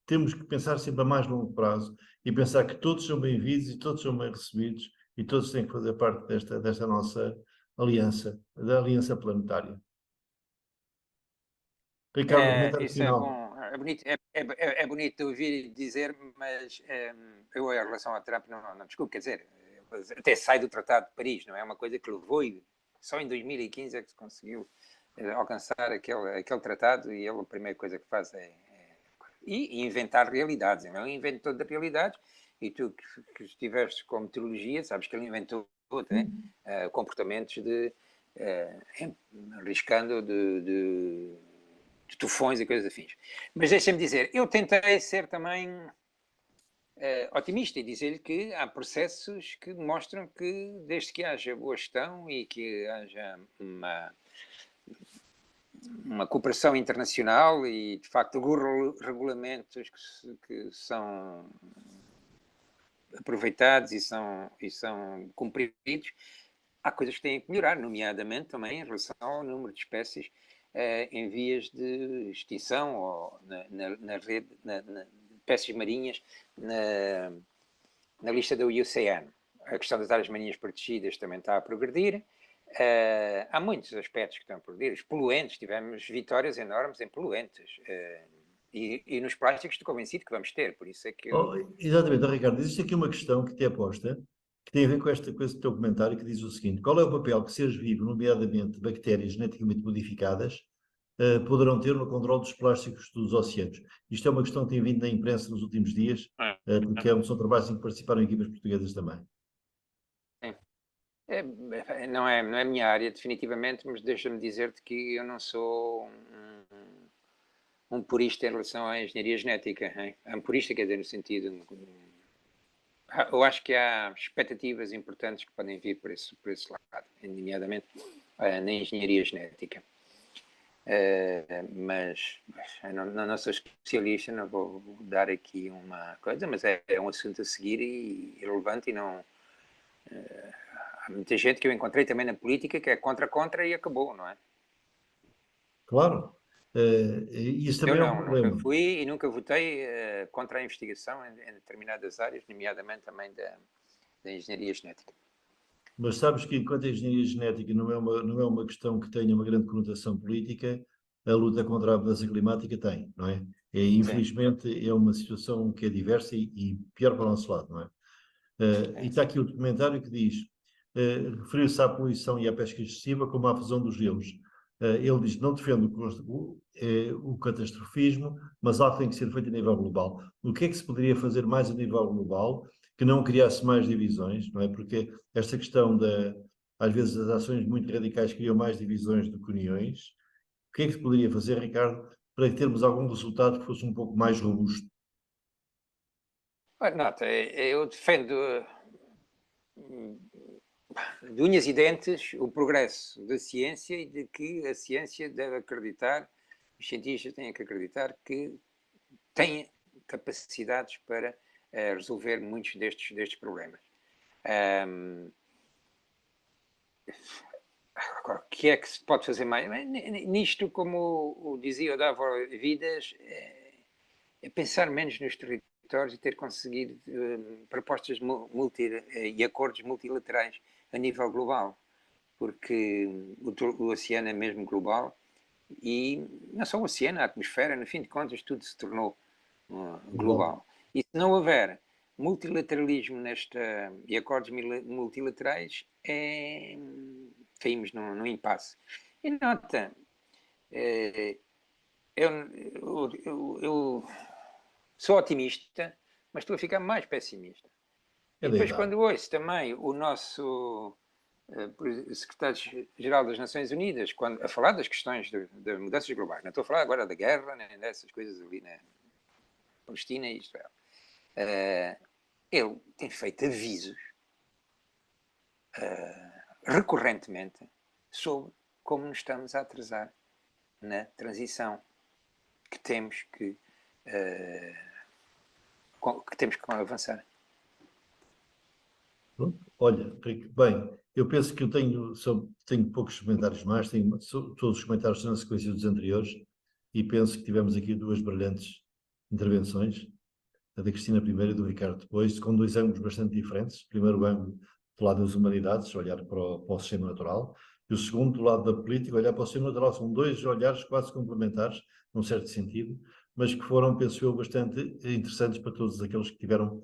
temos que pensar sempre a mais longo prazo e pensar que todos são bem-vindos e todos são bem recebidos e todos têm que fazer parte desta nossa aliança, da aliança planetária. Ricardo, comentário Isso é final. bom, é bonito de ouvir dizer, mas eu, em relação a Trump, não desculpe, quer dizer, até sai do Tratado de Paris, não é uma coisa que levou e só em 2015 é que se conseguiu alcançar aquele tratado e ele a primeira coisa que faz é inventar realidades, ele é um inventor de realidades e tu que estiveste com meteorologia, sabes que ele inventou comportamentos arriscando de tufões e coisas afins. Mas deixa-me dizer, eu tentei ser também otimista e dizer-lhe que há processos que mostram que desde que haja boa gestão e que haja uma cooperação internacional e de facto regulamentos que são aproveitados e são cumpridos, há coisas que têm que melhorar, nomeadamente também em relação ao número de espécies em vias de extinção ou na rede de espécies marinhas na lista do IUCN. A questão das áreas marinhas protegidas também está a progredir. Há muitos aspectos que estão a progredir. Os poluentes, tivemos vitórias enormes em poluentes. E nos plásticos estou convencido que vamos ter, por isso é que Exatamente, Ricardo, existe aqui uma questão que te é posta, que tem a ver com esse teu comentário, que diz o seguinte: qual é o papel que seres vivos, nomeadamente bactérias geneticamente modificadas, poderão ter no controle dos plásticos dos oceanos? Isto é uma questão que tem vindo na imprensa nos últimos dias, porque são trabalhos em que participaram equipas portuguesas também. Não é a minha área, definitivamente, mas deixa-me dizer-te que eu não sou um purista em relação à engenharia genética. Hein? Um purista, quer dizer, no sentido... Eu acho que há expectativas importantes que podem vir por esse lado, nomeadamente na engenharia genética. Mas não sou especialista, não vou dar aqui uma coisa, mas é um assunto a seguir e relevante e não... há muita gente que eu encontrei também na política que é contra e acabou, não é? Claro. Isso também Eu é um não, nunca problema. fui e nunca votei contra a investigação em determinadas áreas, nomeadamente também da engenharia genética. Mas sabes que enquanto a engenharia genética não é uma questão que tenha uma grande conotação política, a luta contra a mudança climática tem, não é? Infelizmente é uma situação que é diversa e pior para o nosso lado, não é? E está aqui o documentário que diz, referiu-se à poluição e à pesca excessiva como à fusão dos gelos. Ele diz, não defende o catastrofismo, mas algo tem que ser feito a nível global. O que é que se poderia fazer mais a nível global que não criasse mais divisões, não é? Porque esta questão às vezes as ações muito radicais criam mais divisões do que uniões. O que é que se poderia fazer, Ricardo, para termos algum resultado que fosse um pouco mais robusto? Nota, eu defendo de unhas e dentes o progresso da ciência e de que a ciência deve acreditar, os cientistas têm que acreditar que têm capacidades para resolver muitos destes problemas. Agora, o que é que se pode fazer mais? Nisto, como dizia o Davor Vidas, é pensar menos nos territórios e ter conseguido propostas e acordos multilaterais a nível global, porque o oceano é mesmo global e não só o oceano, a atmosfera, no fim de contas, tudo se tornou global. E se não houver multilateralismo e acordos multilaterais, caímos num impasse. E nota, eu sou otimista, mas estou a ficar mais pessimista. E depois, quando ouço também o nosso secretário-geral das Nações Unidas a falar das questões das mudanças globais, não estou a falar agora da guerra, nem dessas coisas ali na Palestina e Israel, ele tem feito avisos recorrentemente sobre como nos estamos a atrasar na transição que temos que avançar. Olha, Rico, bem, eu penso que eu tenho poucos comentários mais, todos os comentários são na sequência dos anteriores, e penso que tivemos aqui duas brilhantes intervenções, a da Cristina primeiro e do Ricardo depois, com dois ângulos bastante diferentes. Primeiro o ângulo do lado das humanidades, olhar para o sistema natural, e o segundo do lado da política, olhar para o sistema natural. São dois olhares quase complementares, num certo sentido, mas que foram, penso eu, bastante interessantes para todos aqueles que tiveram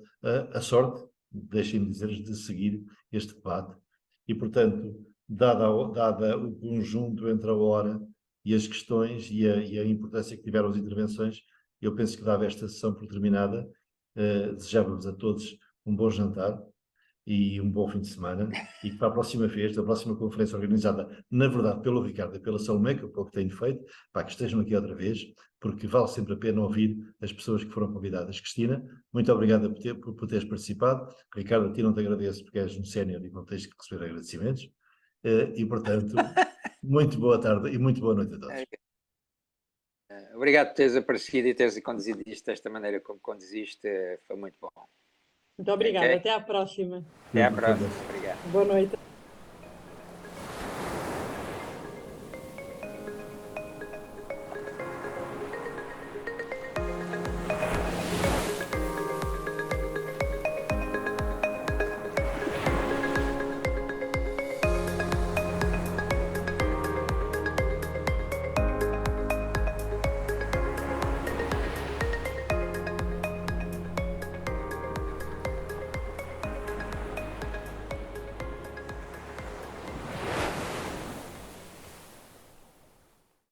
a sorte, deixem-me dizer, de seguir este debate. E, portanto, dada o conjunto entre a hora e as questões e a importância que tiveram as intervenções, eu penso que dava esta sessão por terminada. Desejávamos a todos um bom jantar e um bom fim de semana, e que para a próxima vez, da próxima conferência organizada, na verdade, pelo Ricardo e pela Salomé, que é o pouco tenho feito, que estejam aqui outra vez, porque vale sempre a pena ouvir as pessoas que foram convidadas. Cristina, muito obrigada por teres participado. Ricardo, a ti não te agradeço porque és um sénior e não tens que receber agradecimentos. E, portanto, muito boa tarde e muito boa noite a todos. Obrigado por teres aparecido e teres conduzido isto desta maneira como conduziste, foi muito bom. Muito obrigada, até à próxima. Até à próxima, obrigado. Boa noite.